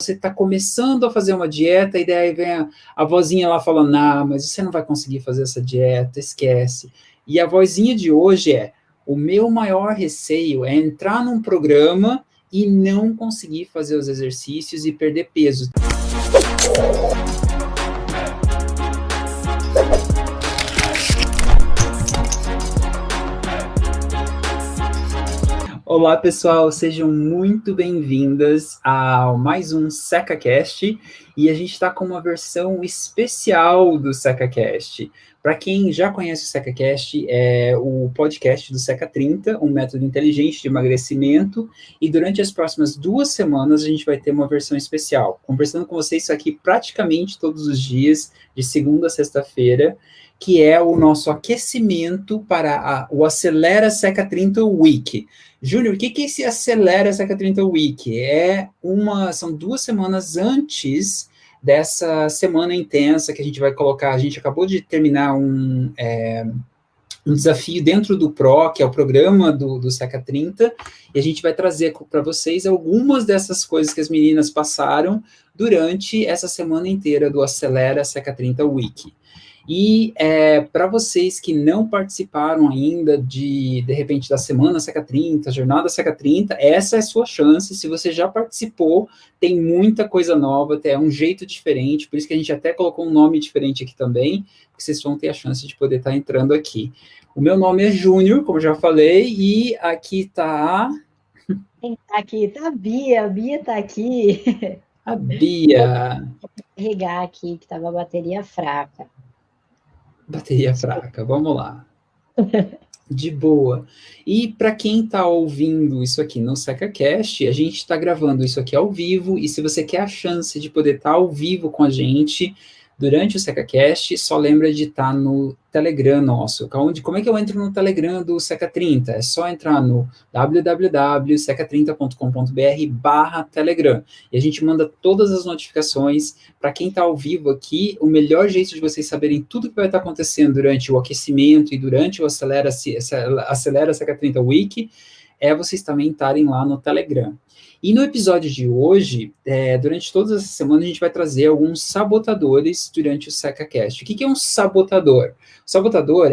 Você está começando a fazer uma dieta e daí vem a vozinha lá falando, mas você não vai conseguir fazer essa dieta, esquece. E a vozinha de hoje é, o meu maior receio é entrar num programa e não conseguir fazer os exercícios e perder peso. Olá, pessoal, sejam muito bem-vindas a mais um SecaCast, e a gente está com uma versão especial do SecaCast. Para quem já conhece o SecaCast, é o podcast do Seca 30, um método inteligente de emagrecimento, e durante as próximas 2 semanas a gente vai ter uma versão especial, conversando com vocês isso aqui praticamente todos os dias, de segunda a sexta-feira, que é o nosso aquecimento para o Acelera Seca 30 Week. Júnior, o que é esse Acelera Seca 30 Week? São 2 semanas antes dessa semana intensa que a gente vai colocar. A gente acabou de terminar um desafio dentro do PRO, que é o programa do Seca 30, e a gente vai trazer para vocês algumas dessas coisas que as meninas passaram durante essa semana inteira do Acelera Seca 30 Week. E para vocês que não participaram ainda de repente, da Semana Seca 30, Jornada Seca 30, essa é a sua chance. Se você já participou, tem muita coisa nova, é um jeito diferente, por isso que a gente até colocou um nome diferente aqui também, porque vocês vão ter a chance de poder estar entrando aqui. O meu nome é Júnior, como já falei, e aqui está... Aqui tá a Bia está aqui. A Bia. Vou carregar aqui, que estava a bateria fraca. Bateria fraca, vamos lá. De boa. E para quem está ouvindo isso aqui no SecaCast, a gente está gravando isso aqui ao vivo, e se você quer a chance de poder estar ao vivo com a gente durante o SecaCast, só lembra de estar no Telegram nosso. Como é que eu entro no Telegram do Seca 30? É só entrar no www.seca30.com.br/Telegram. E a gente manda todas as notificações para quem está ao vivo aqui. O melhor jeito de vocês saberem tudo que vai estar acontecendo durante o aquecimento e durante o Acelera Seca 30 Week é vocês também estarem lá no Telegram. E no episódio de hoje, durante todas essas semanas, a gente vai trazer alguns sabotadores durante o SecaCast. O que é um sabotador? O sabotador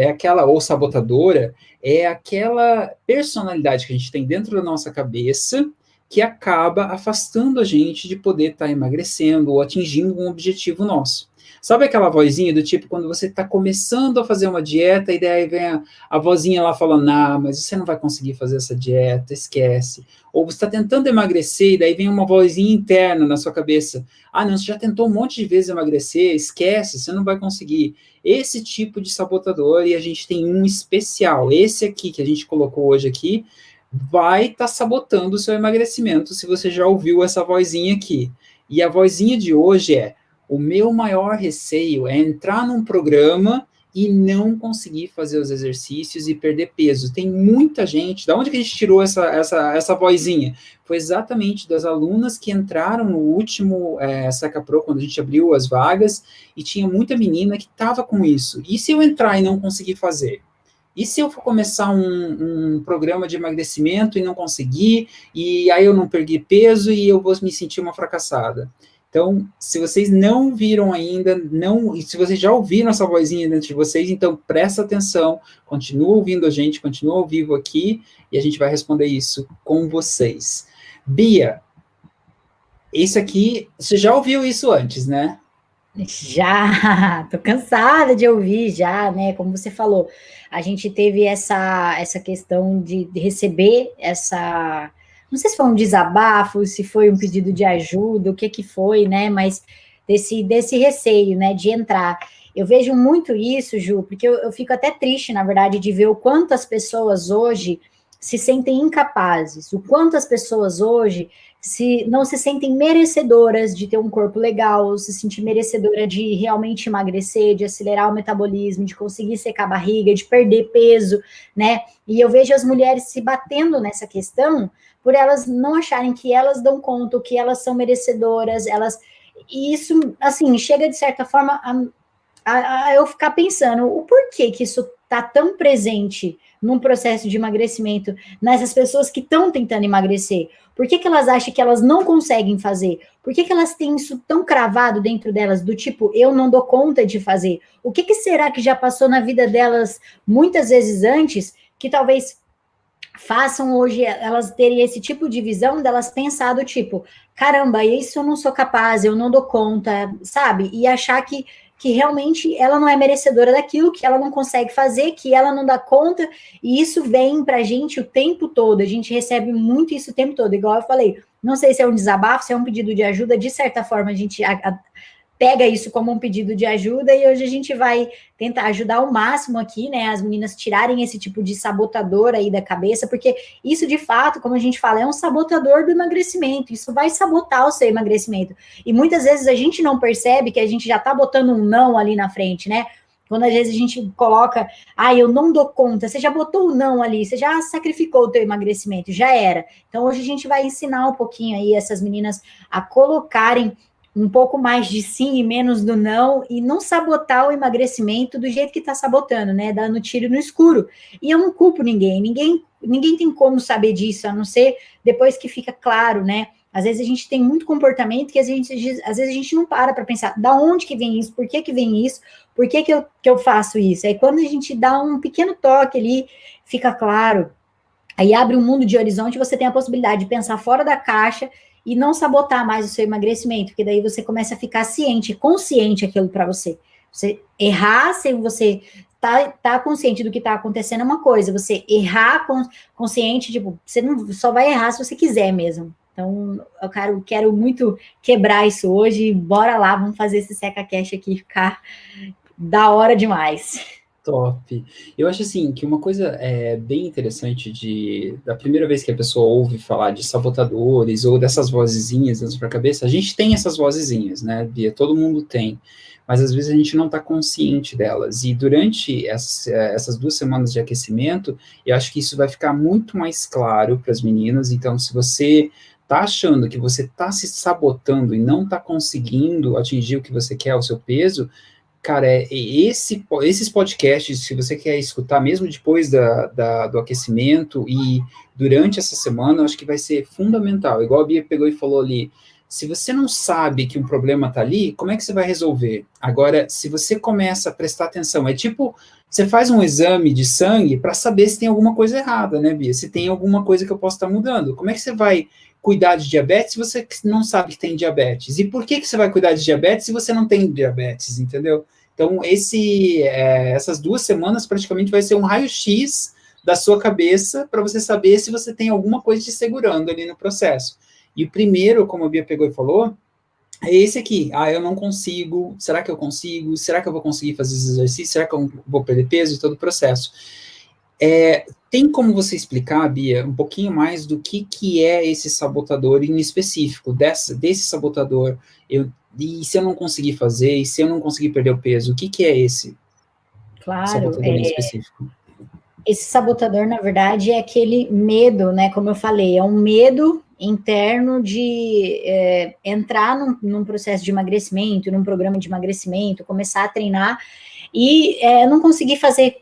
ou sabotadora, é aquela personalidade que a gente tem dentro da nossa cabeça que acaba afastando a gente de poder estar emagrecendo ou atingindo um objetivo nosso. Sabe aquela vozinha do tipo, quando você está começando a fazer uma dieta, e daí vem a vozinha lá falando, mas você não vai conseguir fazer essa dieta, esquece. Ou você está tentando emagrecer, e daí vem uma vozinha interna na sua cabeça, não, você já tentou um monte de vezes emagrecer, esquece, você não vai conseguir. Esse tipo de sabotador, e a gente tem um especial, esse aqui que a gente colocou hoje aqui, vai estar sabotando o seu emagrecimento, se você já ouviu essa vozinha aqui. E a vozinha de hoje é, o meu maior receio é entrar num programa e não conseguir fazer os exercícios e perder peso. Tem muita gente... Da onde que a gente tirou essa vozinha? Foi exatamente das alunas que entraram no último Seca Pro, quando a gente abriu as vagas, e tinha muita menina que estava com isso. E se eu entrar e não conseguir fazer? E se eu for começar um programa de emagrecimento e não conseguir, e aí eu não perdi peso e eu vou me sentir uma fracassada? Então, se vocês não viram ainda, e se vocês já ouviram essa vozinha dentro de vocês, então presta atenção, continua ouvindo a gente, continua ao vivo aqui, e a gente vai responder isso com vocês. Bia, esse aqui, você já ouviu isso antes, né? Já, tô cansada de ouvir já, né? Como você falou, a gente teve essa questão de receber essa... Não sei se foi um desabafo, se foi um pedido de ajuda, o que foi, né? Mas desse receio, né? De entrar. Eu vejo muito isso, Ju, porque eu fico até triste, na verdade, de ver o quanto as pessoas hoje se sentem incapazes, o quanto as pessoas hoje não se sentem merecedoras de ter um corpo legal, se sentir merecedora de realmente emagrecer, de acelerar o metabolismo, de conseguir secar a barriga, de perder peso, né? E eu vejo as mulheres se batendo nessa questão por elas não acharem que elas dão conta, que elas são merecedoras, e isso, assim, chega de certa forma a eu ficar pensando o porquê que isso está tão presente num processo de emagrecimento, nessas pessoas que estão tentando emagrecer? Por que elas acham que elas não conseguem fazer? Por que elas têm isso tão cravado dentro delas, do tipo, eu não dou conta de fazer? O que será que já passou na vida delas muitas vezes antes, que talvez façam hoje elas terem esse tipo de visão delas pensar do tipo, caramba, isso eu não sou capaz, eu não dou conta, sabe? E achar que realmente ela não é merecedora daquilo, que ela não consegue fazer, que ela não dá conta, e isso vem pra gente o tempo todo, a gente recebe muito isso o tempo todo, igual eu falei, não sei se é um desabafo, se é um pedido de ajuda, de certa forma a gente pega isso como um pedido de ajuda, e hoje a gente vai tentar ajudar ao máximo aqui, né, as meninas tirarem esse tipo de sabotador aí da cabeça, porque isso, de fato, como a gente fala, é um sabotador do emagrecimento, isso vai sabotar o seu emagrecimento, e muitas vezes a gente não percebe que a gente já tá botando um não ali na frente, né, quando às vezes a gente coloca, eu não dou conta, você já botou o não ali, você já sacrificou o teu emagrecimento, já era. Então hoje a gente vai ensinar um pouquinho aí essas meninas a colocarem um pouco mais de sim e menos do não, e não sabotar o emagrecimento do jeito que está sabotando, né? Dando tiro no escuro. E eu não culpo ninguém tem como saber disso, a não ser depois que fica claro, né? Às vezes a gente tem muito comportamento que às vezes a gente não para pensar, da onde que vem isso, por que vem isso, por que eu faço isso? Aí quando a gente dá um pequeno toque ali, fica claro. Aí abre um mundo de horizonte, você tem a possibilidade de pensar fora da caixa e não sabotar mais o seu emagrecimento, porque daí você começa a ficar ciente, consciente aquilo para você. Você errar sem você tá consciente do que está acontecendo é uma coisa, você errar consciente, tipo, você não só vai errar se você quiser mesmo. Então, eu quero muito quebrar isso hoje, bora lá, vamos fazer esse seca-cash aqui ficar da hora demais. Top. Eu acho assim que uma coisa bem interessante da primeira vez que a pessoa ouve falar de sabotadores ou dessas vozezinhas na sua cabeça, a gente tem essas vozezinhas, né, Bia? Todo mundo tem, mas às vezes a gente não está consciente delas. E durante essas 2 semanas de aquecimento, eu acho que isso vai ficar muito mais claro para as meninas. Então, se você está achando que você está se sabotando e não está conseguindo atingir o que você quer, o seu peso, cara, esses podcasts, se você quer escutar mesmo depois do aquecimento e durante essa semana, eu acho que vai ser fundamental. Igual a Bia pegou e falou ali, se você não sabe que um problema está ali, como é que você vai resolver? Agora, se você começa a prestar atenção, é tipo, você faz um exame de sangue para saber se tem alguma coisa errada, né, Bia? Se tem alguma coisa que eu posso estar mudando. Como é que você vai cuidar de diabetes se você não sabe que tem diabetes? E por que você vai cuidar de diabetes se você não tem diabetes, entendeu? Então, essas 2 semanas praticamente vai ser um raio-x da sua cabeça para você saber se você tem alguma coisa te segurando ali no processo. E o primeiro, como a Bia pegou e falou, é esse aqui. Eu não consigo. Será que eu consigo? Será que eu vou conseguir fazer esse exercício? Será que eu vou perder peso e todo o processo? Tem como você explicar, Bia, um pouquinho mais do que é esse sabotador em específico, desse sabotador? E se eu não conseguir fazer, e se eu não conseguir perder o peso, o que é esse sabotador em específico? Esse sabotador, na verdade, é aquele medo, né? Como eu falei, é um medo interno de entrar num processo de emagrecimento, num programa de emagrecimento, começar a treinar e não conseguir fazer,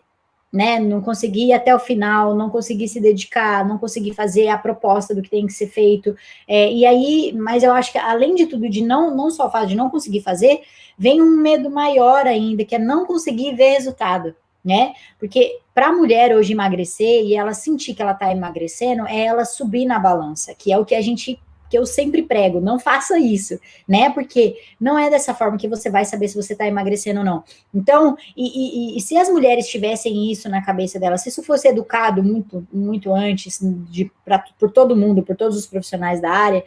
né? Não conseguir ir até o final, não conseguir se dedicar, não conseguir fazer a proposta do que tem que ser feito. E aí, mas eu acho que além de tudo, de não só o fato de não conseguir fazer, vem um medo maior ainda, que é não conseguir ver resultado, né? Porque para a mulher hoje emagrecer e ela sentir que ela está emagrecendo, é ela subir na balança, que é o que eu sempre prego, não faça isso, né? Porque não é dessa forma que você vai saber se você está emagrecendo ou não. Então, e se as mulheres tivessem isso na cabeça delas, se isso fosse educado muito, muito antes, por todo mundo, por todos os profissionais da área,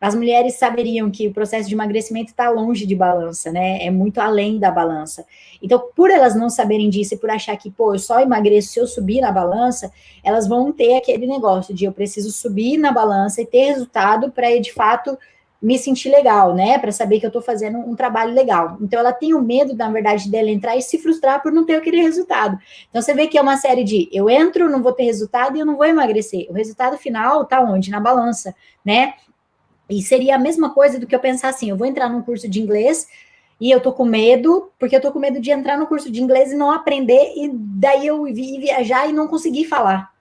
as mulheres saberiam que o processo de emagrecimento está longe de balança, né? É muito além da balança. Então, por elas não saberem disso e por achar que, eu só emagreço se eu subir na balança, elas vão ter aquele negócio de eu preciso subir na balança e ter resultado para, de fato, me sentir legal, né? Para saber que eu estou fazendo um trabalho legal. Então, ela tem o medo, na verdade, dela entrar e se frustrar por não ter aquele resultado. Então, você vê que é uma série de eu entro, não vou ter resultado e eu não vou emagrecer. O resultado final está onde? Na balança, né? E seria a mesma coisa do que eu pensar assim, eu vou entrar num curso de inglês e eu tô com medo, porque eu tô com medo de entrar no curso de inglês e não aprender, e daí eu ir viajar e não conseguir falar,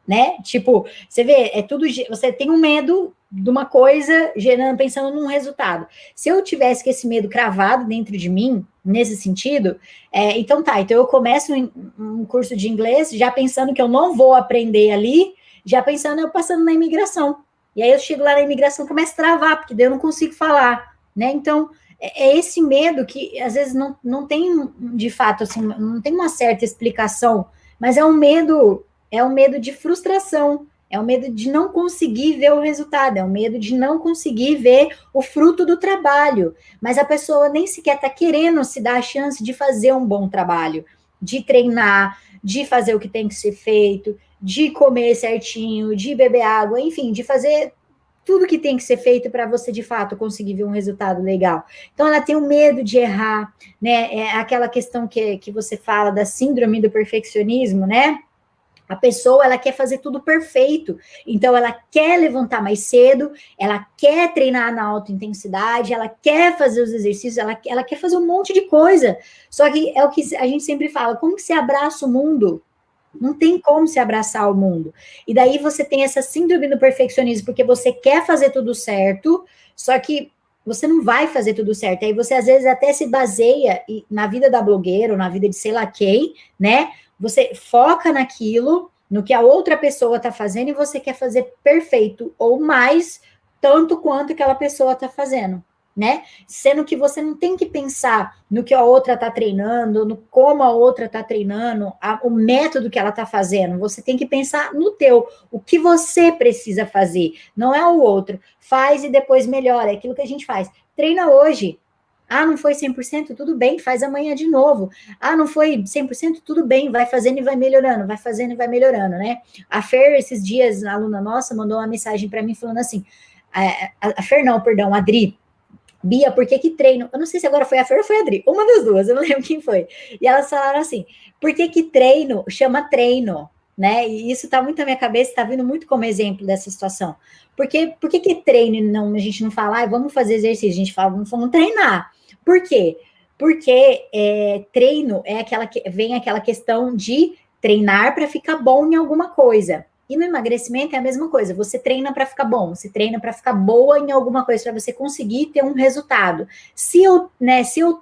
né? Tipo, você vê, é tudo, você tem um medo de uma coisa, gerando, pensando num resultado. Se eu tivesse com esse medo cravado dentro de mim, nesse sentido, então tá, então eu começo um curso de inglês já pensando que eu não vou aprender ali, já pensando eu passando na imigração. E aí eu chego lá na imigração, começo a travar, porque daí eu não consigo falar, né? Então, é esse medo que às vezes não tem, de fato, assim, não tem uma certa explicação, mas é um medo de frustração, é o medo de não conseguir ver o resultado, é o medo de não conseguir ver o fruto do trabalho. Mas a pessoa nem sequer está querendo se dar a chance de fazer um bom trabalho, de treinar, de fazer o que tem que ser feito, de comer certinho, de beber água, enfim, de fazer tudo que tem que ser feito para você, de fato, conseguir ver um resultado legal. Então, ela tem o medo de errar, né? É aquela questão que você fala da síndrome do perfeccionismo, né? A pessoa, ela quer fazer tudo perfeito, então ela quer levantar mais cedo, ela quer treinar na alta intensidade, ela quer fazer os exercícios, ela quer fazer um monte de coisa, só que é o que a gente sempre fala, como que você abraça o mundo? Não tem como se abraçar o mundo. E daí você tem essa síndrome do perfeccionismo, porque você quer fazer tudo certo, só que você não vai fazer tudo certo. Aí você, às vezes, até se baseia na vida da blogueira, ou na vida de sei lá quem, né? Você foca naquilo, no que a outra pessoa está fazendo, e você quer fazer perfeito, ou mais, tanto quanto aquela pessoa está fazendo, né? Sendo que você não tem que pensar no que a outra está treinando, no como a outra está treinando, o método que ela está fazendo. Você tem que pensar no teu, o que você precisa fazer, não é o outro. Faz e depois melhora, é aquilo que a gente faz. Treina hoje. Ah, não foi 100%? Tudo bem, faz amanhã de novo. Ah, não foi 100%? Tudo bem, vai fazendo e vai melhorando, vai fazendo e vai melhorando, né? A Fer, esses dias, a aluna nossa, mandou uma mensagem para mim falando assim, a Fer não, perdão, a Adri, Bia, por que que treino? Eu não sei se agora foi a Fer ou foi a Adri, uma das duas, eu não lembro quem foi. E elas falaram assim, por que que treino chama treino, né? E isso tá muito na minha cabeça, tá vindo muito como exemplo dessa situação. Por que que treino e não, a gente não fala, vamos fazer exercício, a gente fala, vamos treinar. Por quê? Porque treino é aquela que vem aquela questão de treinar para ficar bom em alguma coisa. E no emagrecimento é a mesma coisa. Você treina para ficar bom, você treina para ficar boa em alguma coisa, para você conseguir ter um resultado. Se eu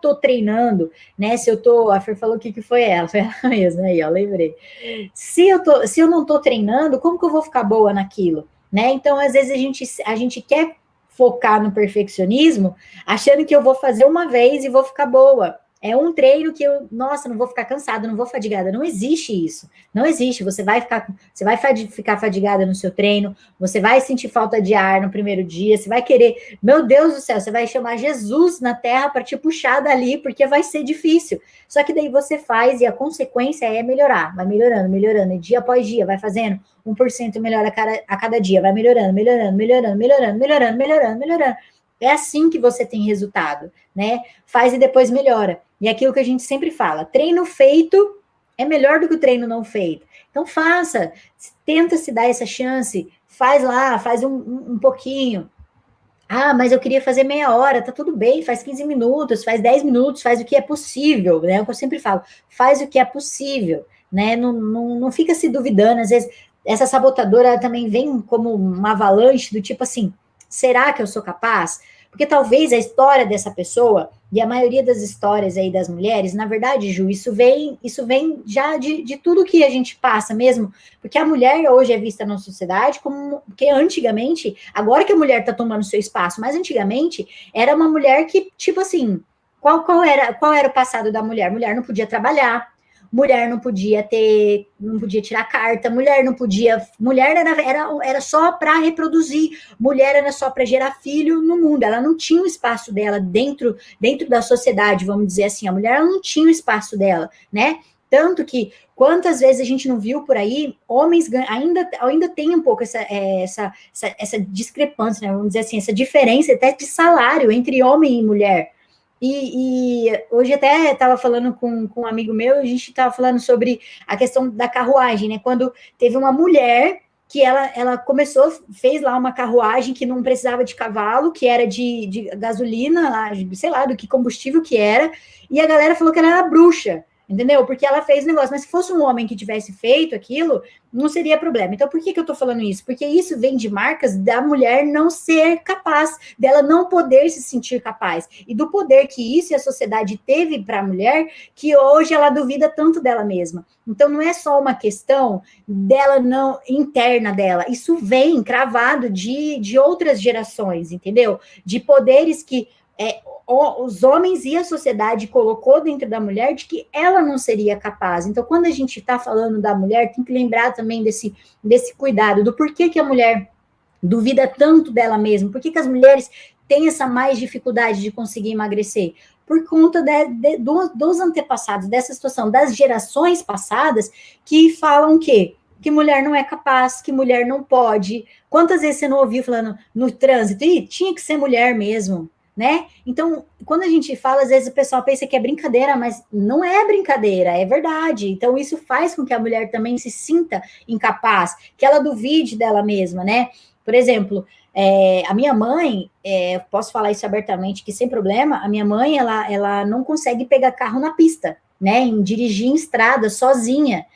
tô treinando, né? Se eu tô, a Fer falou o que foi ela, foi ela mesma aí, ó, lembrei. Se eu não tô treinando, como que eu vou ficar boa naquilo, né? Então, às vezes a gente quer focar no perfeccionismo, achando que eu vou fazer uma vez e vou ficar boa. É um treino que eu, nossa, não vou ficar cansada, não vou fadigada. Não existe isso. Não existe. Você vai ficar fadigada no seu treino, você vai sentir falta de ar no primeiro dia, você vai querer, meu Deus do céu, você vai chamar Jesus na terra para te puxar dali, porque vai ser difícil. Só que daí você faz e a consequência é melhorar, vai melhorando, melhorando, e dia após dia, vai fazendo 1% melhor a cada dia, vai melhorando, melhorando, melhorando, melhorando, melhorando, melhorando, melhorando. É assim que você tem resultado, né? Faz e depois melhora. E é aquilo que a gente sempre fala, treino feito é melhor do que o treino não feito. Então faça, tenta se dar essa chance, faz lá, faz um pouquinho. Ah, mas eu queria fazer meia hora, tá tudo bem, faz 15 minutos, faz 10 minutos, faz o que é possível, né? É o que eu sempre falo, faz o que é possível, né? Não fica se duvidando, às vezes essa sabotadora também vem como uma avalanche do tipo assim, será que eu sou capaz? Porque talvez a história dessa pessoa, e a maioria das histórias aí das mulheres, na verdade, Ju, isso vem já de tudo que a gente passa mesmo, porque a mulher hoje é vista na sociedade como, porque antigamente, agora que a mulher tá tomando seu espaço, mas antigamente, era uma mulher que, tipo assim, qual era o passado da mulher? Mulher não podia trabalhar, mulher não podia tirar carta, mulher era só para reproduzir, mulher era só para gerar filho no mundo, ela não tinha o espaço dela dentro da sociedade, vamos dizer assim, a mulher não tinha o espaço dela, né? Tanto que, quantas vezes a gente não viu por aí, homens ainda tem um pouco essa discrepância, né? Vamos dizer assim, essa diferença até de salário entre homem e mulher. E hoje até estava falando com um amigo meu, a gente estava falando sobre a questão da carruagem, né? Quando teve uma mulher que ela começou, fez lá uma carruagem que não precisava de cavalo, que era de gasolina, sei lá, do que combustível que era, e a galera falou que ela era bruxa, entendeu? Porque ela fez o negócio, mas se fosse um homem que tivesse feito aquilo, não seria problema. Então, por que eu tô falando isso? Porque isso vem de marcas da mulher não ser capaz, dela não poder se sentir capaz, e do poder que isso e a sociedade teve para a mulher, que hoje ela duvida tanto dela mesma. Então, não é só uma questão dela não interna dela, isso vem cravado de outras gerações, entendeu? De poderes que os homens e a sociedade colocou dentro da mulher de que ela não seria capaz. Então, quando a gente está falando da mulher, tem que lembrar também desse cuidado, do porquê que a mulher duvida tanto dela mesma, por que as mulheres têm essa mais dificuldade de conseguir emagrecer? Por conta dos antepassados, dessa situação, das gerações passadas, que falam que mulher não é capaz, que mulher não pode. Quantas vezes você não ouviu falando no trânsito, tinha que ser mulher mesmo, né? Então, quando a gente fala, às vezes o pessoal pensa que é brincadeira, mas não é brincadeira, é verdade. Então, isso faz com que a mulher também se sinta incapaz, que ela duvide dela mesma, né? Por exemplo, a minha mãe, posso falar isso abertamente, que sem problema, a minha mãe, ela não consegue pegar carro na pista, né? Dirigir em estrada sozinha.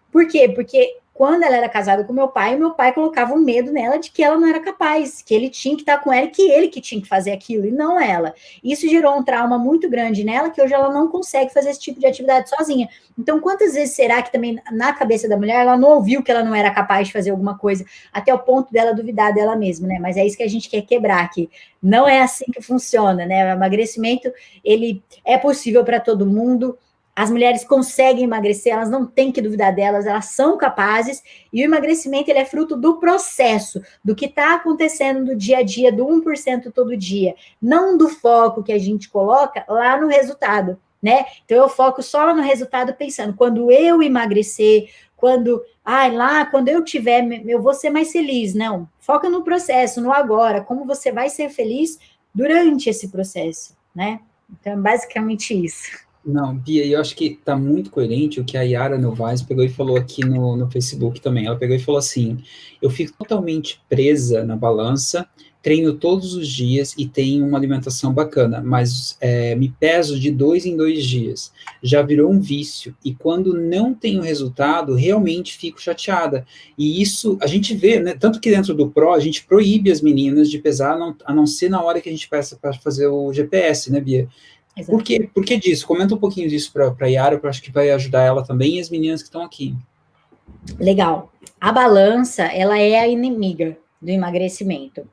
Por quê? Porque quando ela era casada com meu pai colocava um medo nela de que ela não era capaz, que ele tinha que estar com ela, que ele que tinha que fazer aquilo, e não ela. Isso gerou um trauma muito grande nela, que hoje ela não consegue fazer esse tipo de atividade sozinha. Então, quantas vezes será que também, na cabeça da mulher, ela não ouviu que ela não era capaz de fazer alguma coisa, até o ponto dela duvidar dela mesma, né? Mas é isso que a gente quer quebrar aqui. Não é assim que funciona, né? O emagrecimento, ele é possível para todo mundo. As mulheres conseguem emagrecer, elas não têm que duvidar delas, elas são capazes, e o emagrecimento ele é fruto do processo, do que está acontecendo no dia a dia, do 1% todo dia, não do foco que a gente coloca lá no resultado, né? Então eu foco só lá no resultado pensando, quando eu emagrecer, quando eu tiver, eu vou ser mais feliz. Não, foca no processo, no agora, como você vai ser feliz durante esse processo, né? Então é basicamente isso. Não, Bia, eu acho que tá muito coerente o que a Yara Novaes pegou e falou aqui no Facebook também. Ela pegou e falou assim: eu fico totalmente presa na balança, treino todos os dias e tenho uma alimentação bacana, mas me peso de 2 em 2 dias. Já virou um vício, e quando não tenho resultado, realmente fico chateada. E isso a gente vê, né? Tanto que dentro do Pro a gente proíbe as meninas de pesar, a não ser na hora que a gente peça para fazer o GPS, né, Bia? Por que disso? Comenta um pouquinho disso para a Yara, que eu acho que vai ajudar ela também e as meninas que estão aqui. Legal. A balança, ela é a inimiga do emagrecimento.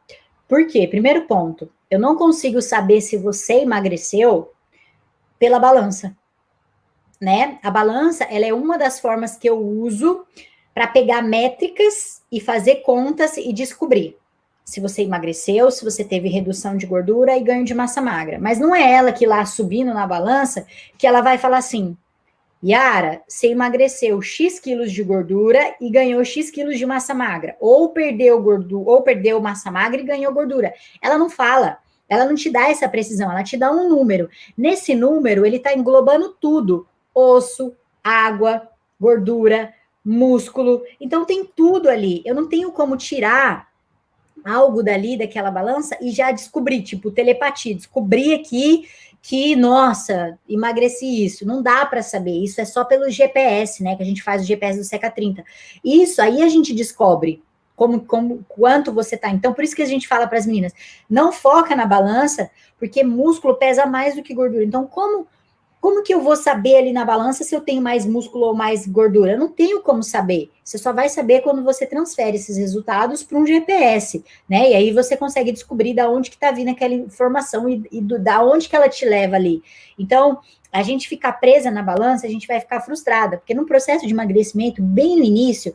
Por quê? Primeiro ponto, eu não consigo saber se você emagreceu pela balança, né? A balança, ela é uma das formas que eu uso para pegar métricas e fazer contas e descobrir se você emagreceu, se você teve redução de gordura e ganho de massa magra. Mas não é ela que lá subindo na balança que ela vai falar assim: Yara, você emagreceu X quilos de gordura e ganhou X quilos de massa magra. Ou perdeu gordura, ou perdeu massa magra e ganhou gordura. Ela não fala, ela não te dá essa precisão, ela te dá um número. Nesse número, ele está englobando tudo: osso, água, gordura, músculo. Então tem tudo ali. Eu não tenho como tirar algo dali, daquela balança, e já descobrir, tipo, telepatia, descobri aqui que, nossa, emagreci isso. Não dá para saber, isso é só pelo GPS, né, que a gente faz o GPS do Seca 30. Isso aí a gente descobre quanto você tá. Então, por isso que a gente fala para as meninas, não foca na balança, porque músculo pesa mais do que gordura. Então, como que eu vou saber ali na balança se eu tenho mais músculo ou mais gordura? Eu não tenho como saber. Você só vai saber quando você transfere esses resultados para um GPS, né? E aí você consegue descobrir da onde que está vindo aquela informação da onde que ela te leva ali. Então, a gente ficar presa na balança, a gente vai ficar frustrada, porque no processo de emagrecimento, bem no início,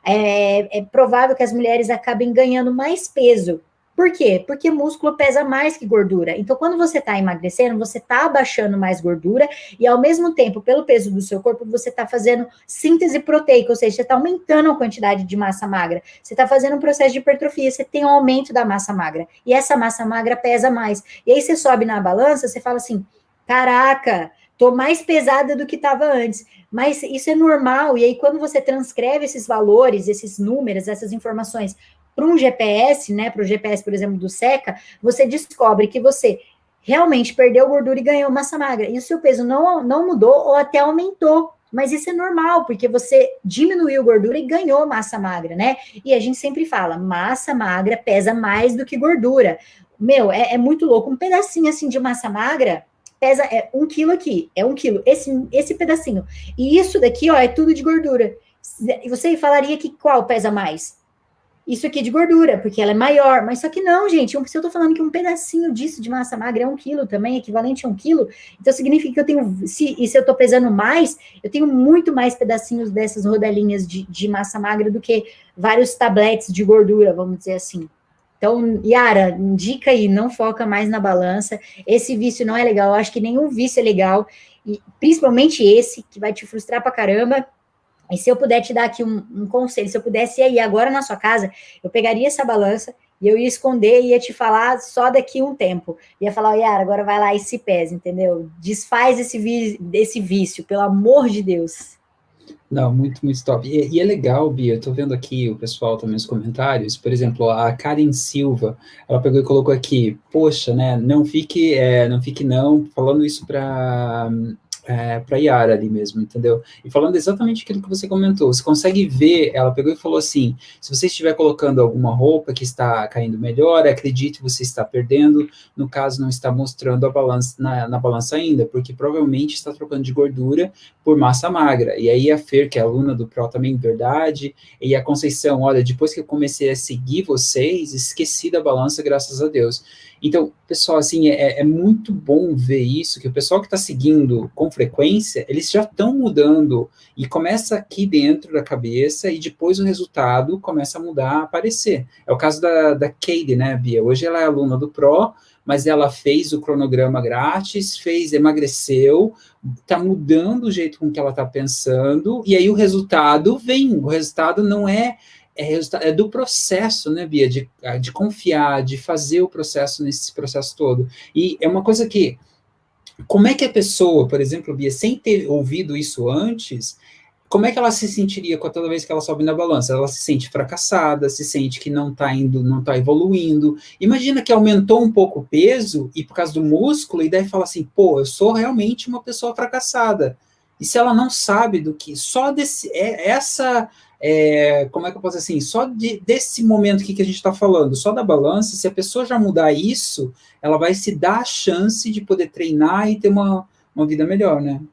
é provável que as mulheres acabem ganhando mais peso. Por quê? Porque músculo pesa mais que gordura. Então, quando você está emagrecendo, você está abaixando mais gordura e, ao mesmo tempo, pelo peso do seu corpo, você está fazendo síntese proteica, ou seja, você está aumentando a quantidade de massa magra. Você está fazendo um processo de hipertrofia, você tem um aumento da massa magra. E essa massa magra pesa mais. E aí você sobe na balança, você fala assim, caraca, tô mais pesada do que estava antes. Mas isso é normal, e aí quando você transcreve esses valores, esses números, essas informações para um GPS, né, para o GPS, por exemplo, do SECA, você descobre que você realmente perdeu gordura e ganhou massa magra, e o seu peso não mudou ou até aumentou. Mas isso é normal, porque você diminuiu gordura e ganhou massa magra, né? E a gente sempre fala, massa magra pesa mais do que gordura. Meu, é muito louco. Um pedacinho assim de massa magra pesa 1 quilo aqui, é 1 quilo, esse pedacinho. E isso daqui, ó, é tudo de gordura. E você falaria que qual pesa mais? Isso aqui é de gordura, porque ela é maior, mas só que não, gente, se eu tô falando que um pedacinho disso de massa magra é 1 quilo também, equivalente a 1 quilo, então significa que eu tenho, se eu tô pesando mais, eu tenho muito mais pedacinhos dessas rodelinhas de massa magra do que vários tabletes de gordura, vamos dizer assim. Então, Yara, indica aí, não foca mais na balança, esse vício não é legal, eu acho que nenhum vício é legal, e principalmente esse, que vai te frustrar pra caramba. E se eu puder te dar aqui um conselho, se eu pudesse ir aí agora na sua casa, eu pegaria essa balança e eu ia esconder e ia te falar só daqui um tempo. Ia falar, Yara, agora vai lá e se pesa, entendeu? Desfaz desse vício, pelo amor de Deus. Não, muito, muito top. E é legal, Bia, eu tô vendo aqui o pessoal também nos comentários, por exemplo, a Karen Silva, ela pegou e colocou aqui, poxa, né, não fique não, falando isso para Yara ali mesmo, entendeu? E falando exatamente aquilo que você comentou, você consegue ver, ela pegou e falou assim, se você estiver colocando alguma roupa que está caindo melhor, acredite, você está perdendo, no caso não está mostrando a balança na balança ainda, porque provavelmente está trocando de gordura por massa magra. E aí a Fer, que é aluna do Pro também, verdade, e a Conceição, olha, depois que eu comecei a seguir vocês, esqueci da balança, graças a Deus. Então, pessoal, assim, é muito bom ver isso, que o pessoal que está seguindo com frequência, eles já estão mudando, e começa aqui dentro da cabeça, e depois o resultado começa a mudar, a aparecer. É o caso da Katie, né, Bia? Hoje ela é aluna do Pro, mas ela fez o cronograma grátis, emagreceu, está mudando o jeito com que ela está pensando, e aí o resultado vem. O resultado não é do processo, né, Bia? De confiar, de fazer o processo nesse processo todo. E é uma coisa que, como é que a pessoa, por exemplo, Bia, sem ter ouvido isso antes, como é que ela se sentiria toda vez que ela sobe na balança? Ela se sente fracassada, se sente que não está indo, não está evoluindo. Imagina que aumentou um pouco o peso e por causa do músculo, e daí fala assim, pô, eu sou realmente uma pessoa fracassada. E se ela não sabe do que, só como é que eu posso dizer assim, desse momento aqui que a gente está falando, só da balança, se a pessoa já mudar isso, ela vai se dar a chance de poder treinar e ter uma vida melhor, né? Muito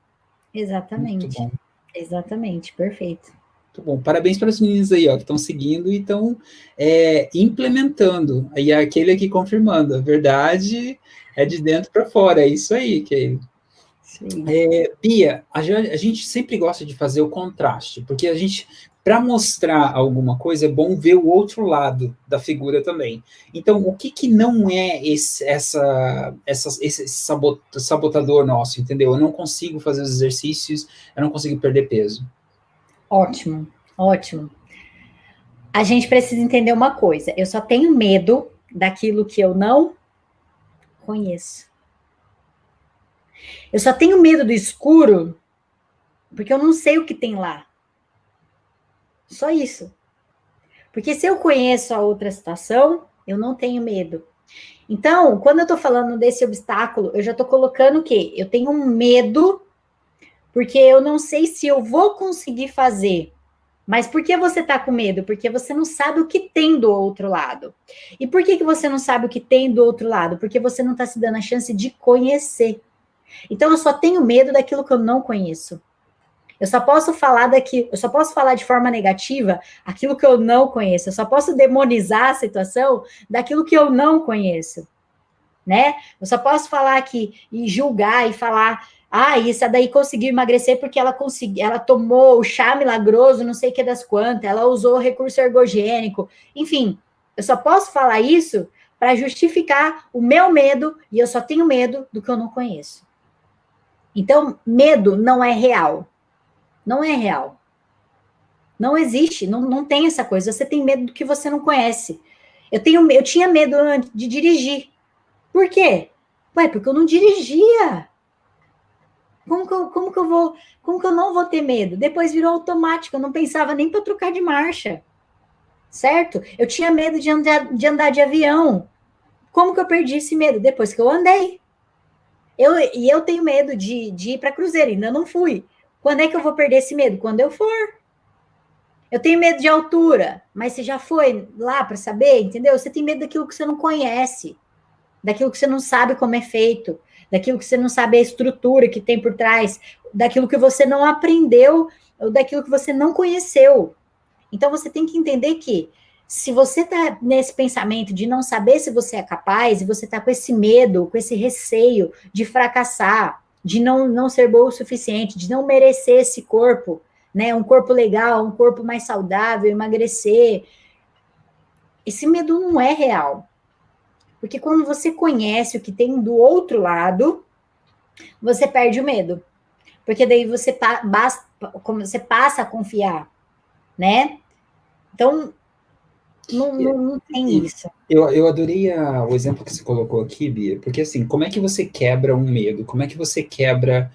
Exatamente. bom. Exatamente, perfeito. Muito bom. Parabéns para os meninos aí, ó, que estão seguindo e estão implementando. Aí aquele aqui confirmando. A verdade é de dentro para fora. É isso aí, Keila. Bia, a gente sempre gosta de fazer o contraste, porque a gente, para mostrar alguma coisa, é bom ver o outro lado da figura também. Então, o que não é esse sabotador nosso, entendeu? Eu não consigo fazer os exercícios, eu não consigo perder peso. Ótimo, ótimo. A gente precisa entender uma coisa, eu só tenho medo daquilo que eu não conheço. Eu só tenho medo do escuro porque eu não sei o que tem lá. Só isso. Porque se eu conheço a outra situação, eu não tenho medo. Então, quando eu tô falando desse obstáculo, eu já tô colocando o quê? Eu tenho um medo porque eu não sei se eu vou conseguir fazer. Mas por que você tá com medo? Porque você não sabe o que tem do outro lado. E por que você não sabe o que tem do outro lado? Porque você não tá se dando a chance de conhecer. Então, eu só tenho medo daquilo que eu não conheço. Eu só posso falar de forma negativa aquilo que eu não conheço. Eu só posso demonizar a situação daquilo que eu não conheço, né? Eu só posso falar aqui e julgar e falar, essa daí conseguiu emagrecer porque ela tomou o chá milagroso, não sei o que das quantas, ela usou o recurso ergogênico. Enfim, eu só posso falar isso para justificar o meu medo, e eu só tenho medo do que eu não conheço. Então, medo não é real. Não é real. Não existe, não tem essa coisa. Você tem medo do que você não conhece. Eu tinha medo antes de dirigir. Por quê? Ué, porque eu não dirigia. como que eu não vou ter medo? Depois virou automático, eu não pensava nem para trocar de marcha, certo? Eu tinha medo de andar de avião. Como que eu perdi esse medo? Depois que eu andei. Eu tenho medo de ir para cruzeiro, ainda não fui. Quando é que eu vou perder esse medo? Quando eu for. Eu tenho medo de altura, mas você já foi lá para saber, entendeu? Você tem medo daquilo que você não conhece, daquilo que você não sabe como é feito, daquilo que você não sabe a estrutura que tem por trás, daquilo que você não aprendeu, ou daquilo que você não conheceu. Então você tem que entender que se você está nesse pensamento de não saber se você é capaz, e você está com esse medo, com esse receio de fracassar, de não ser bom o suficiente, de não merecer esse corpo, né? Um corpo legal, um corpo mais saudável, emagrecer. Esse medo não é real. Porque quando você conhece o que tem do outro lado, você perde o medo. Porque daí você passa a confiar, né? Então, não tem isso. Eu adorei o exemplo que você colocou aqui, Bia, porque assim, como é que você quebra um medo? Como é que você quebra,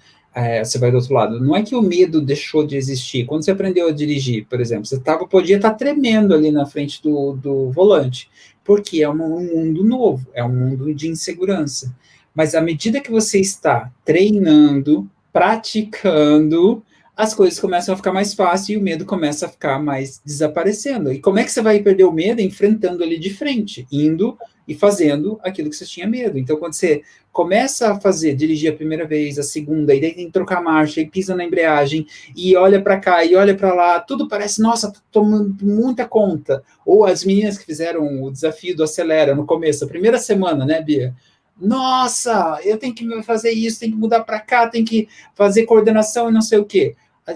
você vai do outro lado? Não é que o medo deixou de existir. Quando você aprendeu a dirigir, por exemplo, você podia estar tremendo ali na frente do volante, porque é um mundo novo, é um mundo de insegurança. Mas à medida que você está treinando, praticando, as coisas começam a ficar mais fáceis e o medo começa a ficar mais desaparecendo. E como é que você vai perder o medo? Enfrentando ele de frente, indo e fazendo aquilo que você tinha medo. Então, quando você começa a dirigir a primeira vez, a segunda, e daí tem que trocar marcha, e pisa na embreagem, e olha para cá, e olha para lá, tudo parece, nossa, tô tomando muita conta. Ou as meninas que fizeram o desafio do Acelera no começo, a primeira semana, né, Bia? Nossa, eu tenho que fazer isso, tenho que mudar para cá, tenho que fazer coordenação e não sei o quê.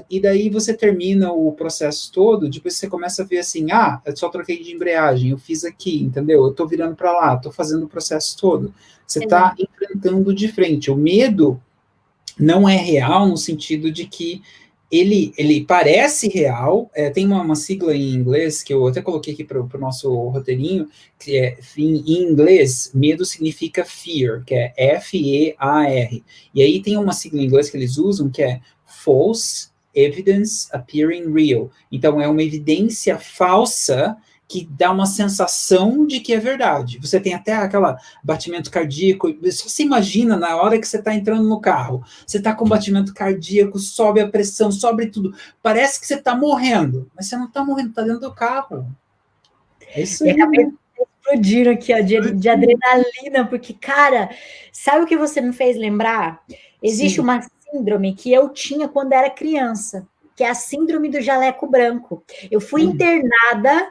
E daí você termina o processo todo, depois você começa a ver assim, eu só troquei de embreagem, eu fiz aqui, entendeu? Eu tô virando para lá, tô fazendo o processo todo. Você está enfrentando de frente. O medo não é real no sentido de que ele parece real, tem uma sigla em inglês, que eu até coloquei aqui para o nosso roteirinho, que em inglês, medo significa fear, que é F-E-A-R. E aí tem uma sigla em inglês que eles usam, que é false evidence appearing real. Então, é uma evidência falsa que dá uma sensação de que é verdade. Você tem até aquele batimento cardíaco, só se imagina na hora que você está entrando no carro, você está com batimento cardíaco, sobe a pressão, sobe tudo, parece que você está morrendo, mas você não está morrendo, está dentro do carro. É isso aí, né? Explodiram aqui, ó, de adrenalina, porque, cara, sabe o que você me fez lembrar? Existe Sim. uma síndrome que eu tinha quando era criança, que é a síndrome do jaleco branco. Eu fui internada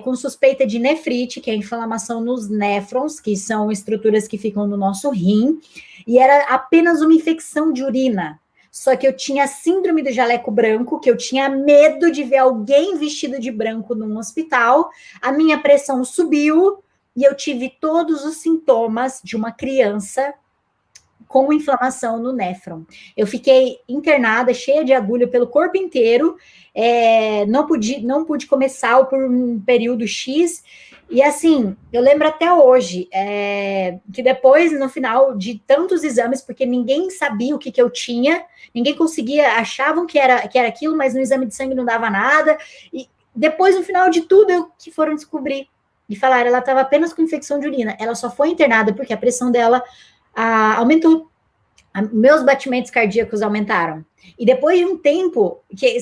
com suspeita de nefrite, que é inflamação nos néfrons, que são estruturas que ficam no nosso rim, e era apenas uma infecção de urina. Só que eu tinha síndrome do jaleco branco, que eu tinha medo de ver alguém vestido de branco num hospital, a minha pressão subiu e eu tive todos os sintomas de uma criança com inflamação no néfron. Eu fiquei internada, cheia de agulha pelo corpo inteiro, não pude comer sal por um período X, e assim, eu lembro até hoje, que depois, no final de tantos exames, porque ninguém sabia o que eu tinha, ninguém conseguia, achavam que era aquilo, mas no exame de sangue não dava nada, e depois, no final de tudo, que foram descobrir, e falaram, ela estava apenas com infecção de urina, ela só foi internada porque a pressão dela aumentou. Meus batimentos cardíacos aumentaram. E depois de um tempo, que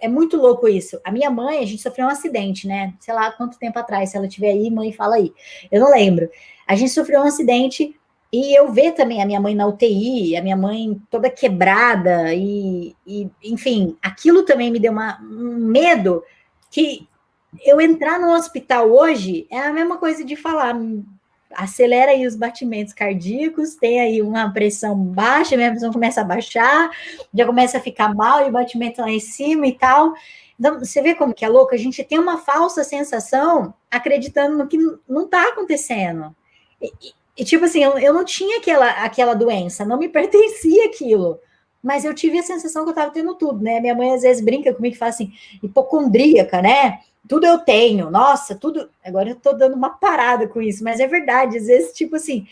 é muito louco isso, a minha mãe, a gente sofreu um acidente, né? Sei lá quanto tempo atrás, se ela estiver aí, mãe, fala aí. Eu não lembro. A gente sofreu um acidente e eu vi também a minha mãe na UTI, a minha mãe toda quebrada, e enfim, aquilo também me deu um medo que eu entrar no hospital hoje é a mesma coisa de falar, acelera aí os batimentos cardíacos, tem aí uma pressão baixa, minha pressão começa a baixar, já começa a ficar mal, e o batimento lá em cima e tal. Então, você vê como que é louco? A gente tem uma falsa sensação acreditando no que não está acontecendo. E tipo assim, eu não tinha aquela doença, não me pertencia aquilo. Mas eu tive a sensação que eu estava tendo tudo, né? Minha mãe às vezes brinca comigo e fala assim, hipocondríaca, né? tudo eu tenho, nossa, tudo. Agora eu tô dando uma parada com isso, mas é verdade, às vezes, tipo assim,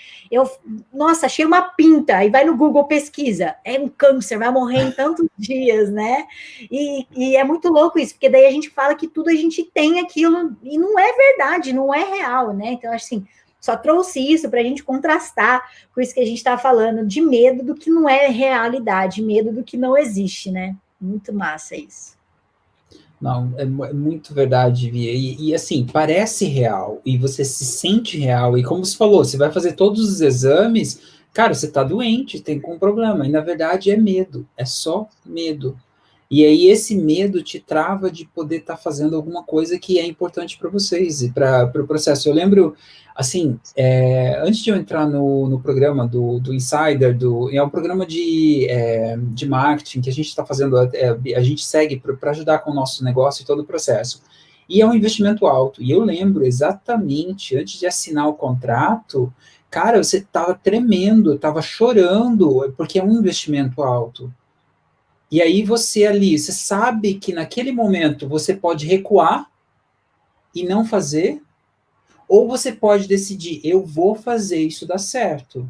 nossa, achei uma pinta, aí vai no Google, pesquisa, é um câncer, vai morrer em tantos dias, né? E é muito louco isso, porque daí a gente fala que tudo a gente tem aquilo, e não é verdade, não é real, né? Então, assim, só trouxe isso para a gente contrastar com isso que a gente está falando, de medo do que não é realidade, medo do que não existe, né? Muito massa isso. Não, é muito verdade, Via. E assim, parece real, e você se sente real, e como você falou, você vai fazer todos os exames, cara, você tá doente, tem um problema, e na verdade é medo, é só medo. E aí esse medo te trava de poder estar fazendo alguma coisa que é importante para vocês e para o processo. Eu lembro, assim, antes de eu entrar no programa do Insider, é um programa de marketing que a gente está fazendo, a gente segue para ajudar com o nosso negócio e todo o processo. E é um investimento alto. E eu lembro exatamente, antes de assinar o contrato, cara, você estava tremendo, estava chorando, porque é um investimento alto. E aí você sabe que naquele momento você pode recuar e não fazer, ou você pode decidir, eu vou fazer isso dar certo.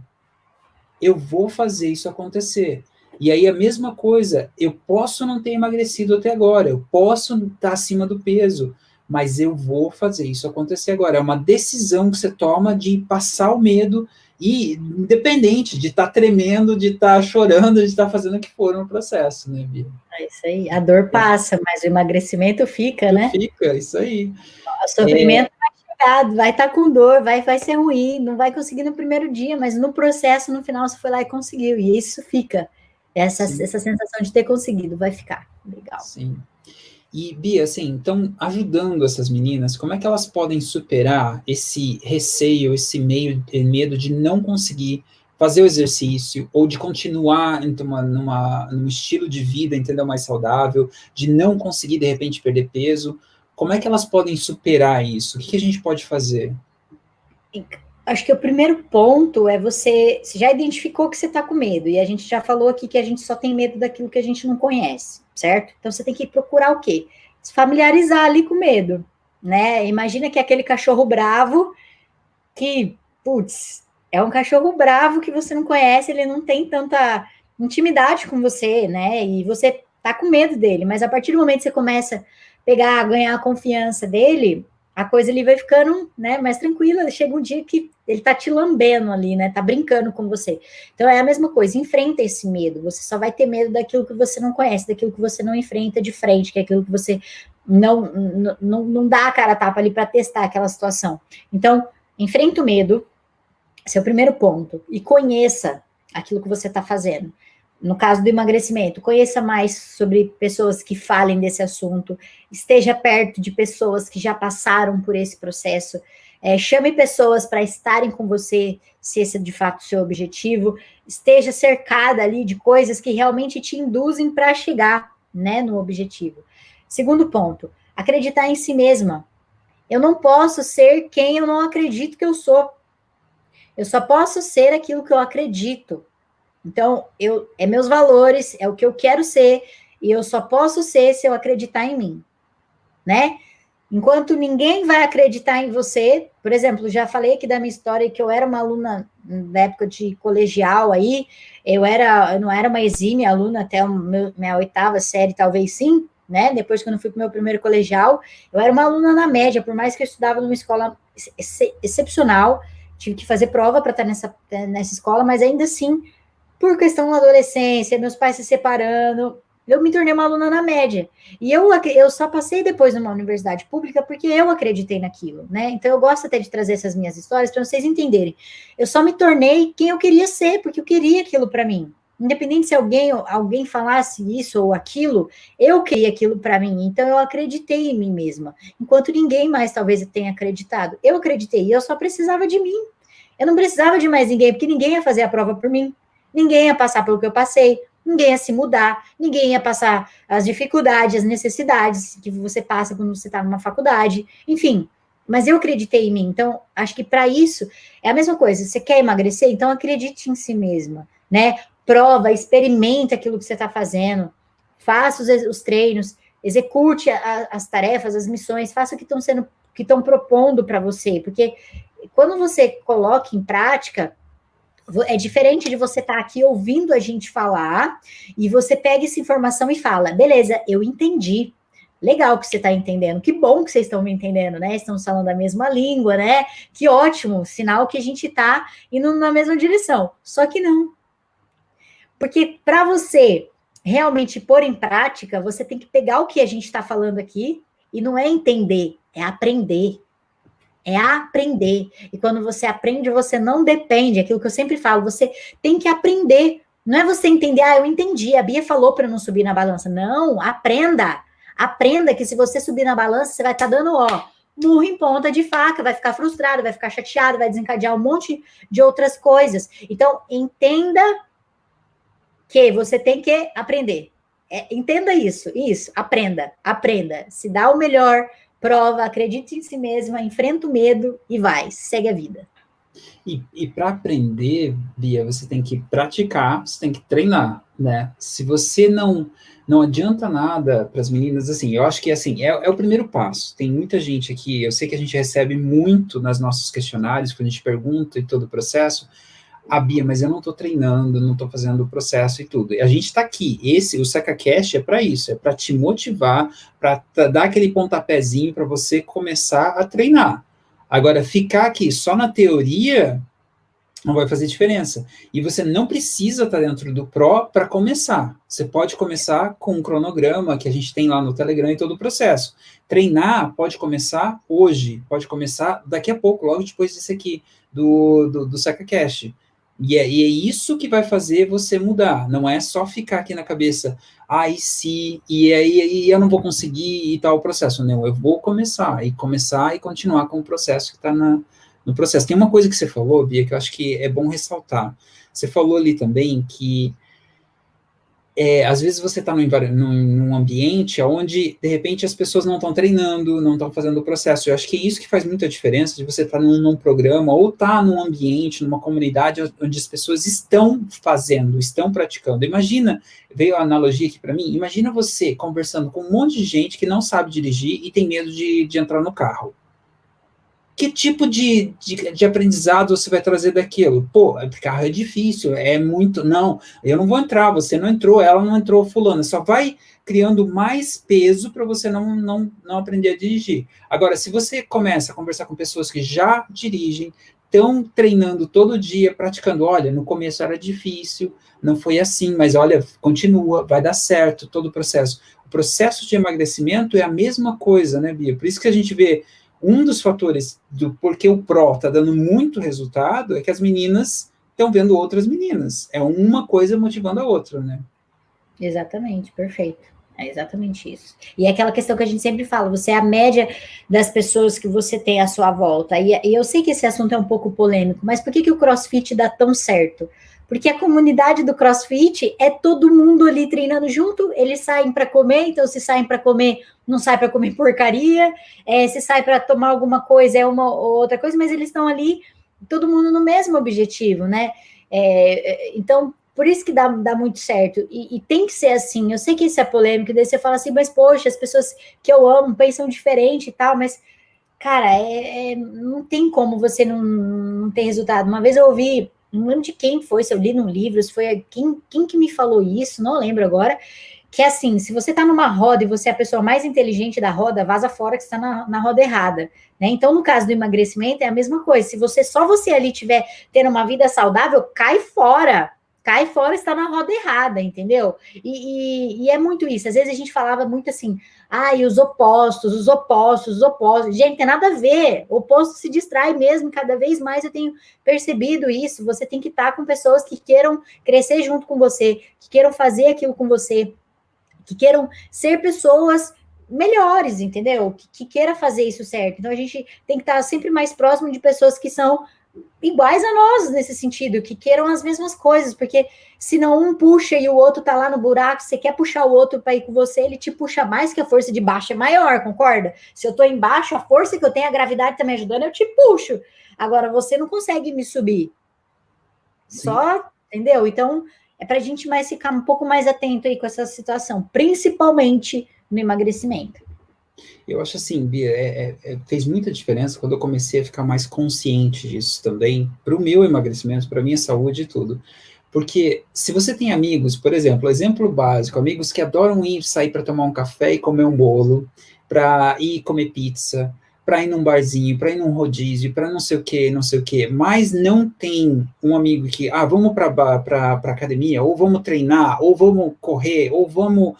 Eu vou fazer isso acontecer. E aí a mesma coisa, eu posso não ter emagrecido até agora, eu posso estar acima do peso, mas eu vou fazer isso acontecer agora. É uma decisão que você toma de passar o medo, e independente de estar tremendo, de estar chorando, de estar fazendo o que for no processo, né, Bia? É isso aí. A dor passa, mas o emagrecimento fica, né? Fica, isso aí. O sofrimento vai chegar, vai estar com dor, vai ser ruim, não vai conseguir no primeiro dia, mas no processo, no final, você foi lá e conseguiu. E isso fica. Essa sensação de ter conseguido vai ficar. Legal. Sim. E, Bia, assim, então, ajudando essas meninas, como é que elas podem superar esse receio, esse medo de não conseguir fazer o exercício, ou de continuar num estilo de vida, entendeu, mais saudável, de não conseguir, de repente, perder peso? Como é que elas podem superar isso? O que a gente pode fazer? Acho que o primeiro ponto é você já identificou que você está com medo, e a gente já falou aqui que a gente só tem medo daquilo que a gente não conhece, certo? Então você tem que procurar o quê? Se familiarizar ali com o medo, né? Imagina que é aquele cachorro bravo que, putz, é um cachorro bravo que você não conhece, ele não tem tanta intimidade com você, né? E você tá com medo dele, mas a partir do momento que você começa a ganhar a confiança dele, a coisa ali vai ficando, né, mais tranquila. Chega um dia que ele tá te lambendo ali, né, tá brincando com você. Então é a mesma coisa, enfrenta esse medo. Você só vai ter medo daquilo que você não conhece, daquilo que você não enfrenta de frente, que é aquilo que você não dá a cara a tapa ali para testar aquela situação. Então, enfrenta o medo, esse é o primeiro ponto, e conheça aquilo que você está fazendo. No caso do emagrecimento, conheça mais sobre pessoas que falem desse assunto, esteja perto de pessoas que já passaram por esse processo, chame pessoas para estarem com você, se esse é de fato o seu objetivo, esteja cercada ali de coisas que realmente te induzem para chegar, né, no objetivo. Segundo ponto, acreditar em si mesma. Eu não posso ser quem eu não acredito que eu sou. Eu só posso ser aquilo que eu acredito. Então, é meus valores, é o que eu quero ser, e eu só posso ser se eu acreditar em mim, né? Enquanto ninguém vai acreditar em você, por exemplo, já falei aqui da minha história que eu era uma aluna na época de colegial aí, eu não era uma exímia aluna até minha oitava série, talvez sim, né? Depois, quando eu fui para o meu primeiro colegial, eu era uma aluna na média, por mais que eu estudava numa escola excepcional, tive que fazer prova para estar nessa escola, mas ainda assim, por questão da adolescência, meus pais se separando, eu me tornei uma aluna na média. E eu só passei depois numa universidade pública porque eu acreditei naquilo, né? Então eu gosto até de trazer essas minhas histórias para vocês entenderem. Eu só me tornei quem eu queria ser, porque eu queria aquilo para mim. Independente se alguém falasse isso ou aquilo, eu queria aquilo para mim. Então eu acreditei em mim mesma. Enquanto ninguém mais talvez tenha acreditado. Eu acreditei e eu só precisava de mim. Eu não precisava de mais ninguém, porque ninguém ia fazer a prova por mim. Ninguém ia passar pelo que eu passei, ninguém ia se mudar, ninguém ia passar as dificuldades, as necessidades que você passa quando você está numa faculdade, enfim. Mas eu acreditei em mim, então acho que para isso é a mesma coisa. Você quer emagrecer? Então acredite em si mesma, né? Prova, experimenta aquilo que você está fazendo, faça os treinos, execute as tarefas, as missões, faça o que estão propondo para você, porque quando você coloca em prática, é diferente de você estar aqui ouvindo a gente falar, e você pega essa informação e fala, beleza, eu entendi. Legal que você está entendendo, que bom que vocês estão me entendendo, né? Estamos falando a mesma língua, né? Que ótimo, sinal que a gente está indo na mesma direção. Só que não. Porque para você realmente pôr em prática, você tem que pegar o que a gente está falando aqui, e não é entender, é aprender. É aprender. E quando você aprende, você não depende. Aquilo que eu sempre falo, você tem que aprender. Não é você entender, eu entendi, a Bia falou para eu não subir na balança. Não, aprenda. Aprenda que se você subir na balança, você vai estar dando, murro em ponta de faca, vai ficar frustrado, vai ficar chateado, vai desencadear um monte de outras coisas. Então, entenda que você tem que aprender. Entenda isso, aprenda. Se dá o melhor, prova, acredite em si mesma, enfrenta o medo e vai, segue a vida. E para aprender, Bia, você tem que praticar, você tem que treinar, né? Se você não adianta nada para as meninas, assim, eu acho que assim, é o primeiro passo. Tem muita gente aqui, eu sei que a gente recebe muito nos nossos questionários, quando a gente pergunta e todo o processo, Bia, mas eu não estou treinando, não estou fazendo o processo e tudo. E a gente está aqui, o SecaCast é para isso, é para te motivar, para dar aquele pontapézinho para você começar a treinar. Agora, ficar aqui só na teoria não vai fazer diferença. E você não precisa estar dentro do Pro para começar. Você pode começar com um cronograma que a gente tem lá no Telegram e todo o processo. Treinar pode começar hoje, pode começar daqui a pouco, logo depois disso aqui, do SecaCast. E é isso que vai fazer você mudar. Não é só ficar aqui na cabeça, e se, e aí eu não vou conseguir e tal o processo. Não, eu vou começar e continuar com o processo que está no processo. Tem uma coisa que você falou, Bia, que eu acho que é bom ressaltar. Você falou ali também que às vezes você está num ambiente onde, de repente, as pessoas não estão treinando, não estão fazendo o processo. Eu acho que é isso que faz muita diferença de você estar num programa ou estar num ambiente, numa comunidade onde as pessoas estão fazendo, estão praticando. Imagina, veio a analogia aqui para mim, imagina você conversando com um monte de gente que não sabe dirigir e tem medo de entrar no carro. Que tipo de aprendizado você vai trazer daquilo? Pô, carro é difícil, é muito... Não, eu não vou entrar, você não entrou, ela não entrou, fulana. Só vai criando mais peso para você não aprender a dirigir. Agora, se você começa a conversar com pessoas que já dirigem, estão treinando todo dia, praticando, olha, no começo era difícil, não foi assim, mas olha, continua, vai dar certo, todo o processo. O processo de emagrecimento é a mesma coisa, né, Bia? Por isso que a gente vê um dos fatores do porquê o Pro está dando muito resultado é que as meninas estão vendo outras meninas. É uma coisa motivando a outra, né? Exatamente, perfeito. É exatamente isso. E é aquela questão que a gente sempre fala, você é a média das pessoas que você tem à sua volta. E eu sei que esse assunto é um pouco polêmico, mas por que o CrossFit dá tão certo? Porque a comunidade do CrossFit é todo mundo ali treinando junto, eles saem para comer, então se saem para comer, não sai para comer porcaria, se sai para tomar alguma coisa, é uma ou outra coisa, mas eles estão ali, todo mundo no mesmo objetivo, né? Então, por isso que dá muito certo, e tem que ser assim. Eu sei que isso é polêmico, daí você fala assim, mas poxa, as pessoas que eu amo pensam diferente e tal, mas, cara, não tem como você não ter resultado. Uma vez eu ouvi, não lembro de quem foi, se eu li num livro, se foi quem que me falou isso, não lembro agora, que é assim, se você tá numa roda e você é a pessoa mais inteligente da roda, vaza fora que você tá na roda errada, né? Então, no caso do emagrecimento, é a mesma coisa. Se você ali tiver tendo uma vida saudável, cai fora, está na roda errada, entendeu? E é muito isso. Às vezes a gente falava muito assim, e os opostos. Gente, tem nada a ver. O oposto se distrai mesmo. Cada vez mais eu tenho percebido isso. Você tem que estar com pessoas que queiram crescer junto com você, que queiram fazer aquilo com você, que queiram ser pessoas melhores, entendeu? Que queira fazer isso certo. Então a gente tem que estar sempre mais próximo de pessoas que são iguais a nós nesse sentido, que queiram as mesmas coisas, porque senão um puxa e o outro tá lá no buraco, você quer puxar o outro para ir com você, ele te puxa mais, que a força de baixo é maior, concorda? Se eu tô embaixo, a força que eu tenho, a gravidade tá me ajudando, eu te puxo. Agora, você não consegue me subir. Sim. Só, entendeu? Então, é pra gente ficar um pouco mais atento aí com essa situação, principalmente no emagrecimento. Eu acho assim, Bia, fez muita diferença quando eu comecei a ficar mais consciente disso também, para o meu emagrecimento, para a minha saúde e tudo. Porque se você tem amigos, por exemplo básico, amigos que adoram ir sair para tomar um café e comer um bolo, para ir comer pizza, para ir num barzinho, para ir num rodízio, para não sei o que, não sei o que, mas não tem um amigo que, vamos para academia, ou vamos treinar, ou vamos correr, ou vamos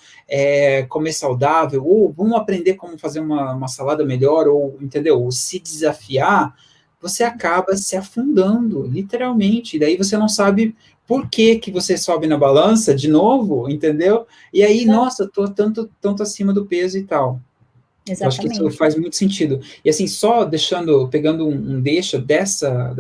comer saudável, ou vamos aprender como fazer uma salada melhor, ou, entendeu? Ou se desafiar, você acaba se afundando, literalmente. E daí você não sabe por que que você sobe na balança de novo, entendeu? E aí, nossa, tô tanto acima do peso e tal. Eu acho que isso Exatamente. faz muito sentido. E assim, só pegando um deixa dessa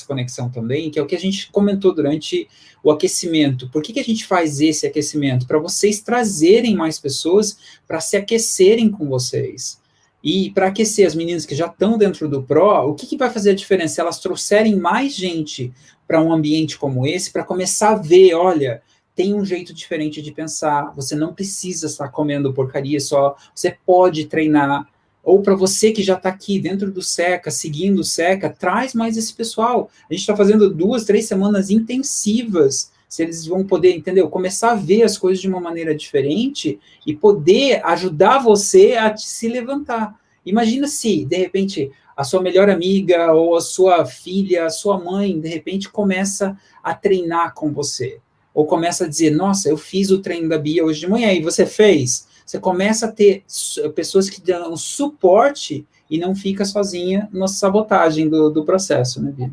conexão também, que é o que a gente comentou durante o aquecimento. Por que a gente faz esse aquecimento? Para vocês trazerem mais pessoas para se aquecerem com vocês. E para aquecer as meninas que já estão dentro do Pro, o que vai fazer a diferença? Se elas trouxerem mais gente para um ambiente como esse, para começar a ver, olha, tem um jeito diferente de pensar, você não precisa estar comendo porcaria só, você pode treinar, ou para você que já está aqui dentro do SECA, seguindo o SECA, traz mais esse pessoal. A gente está fazendo 2, 3 semanas intensivas, se eles vão poder, entendeu? Começar a ver as coisas de uma maneira diferente e poder ajudar você a se levantar. Imagina se, de repente, a sua melhor amiga ou a sua filha, a sua mãe, de repente, começa a treinar com você. Ou começa a dizer, nossa, eu fiz o treino da Bia hoje de manhã, e você fez? Você começa a ter pessoas que dão suporte e não fica sozinha na sabotagem do processo, né, Bia?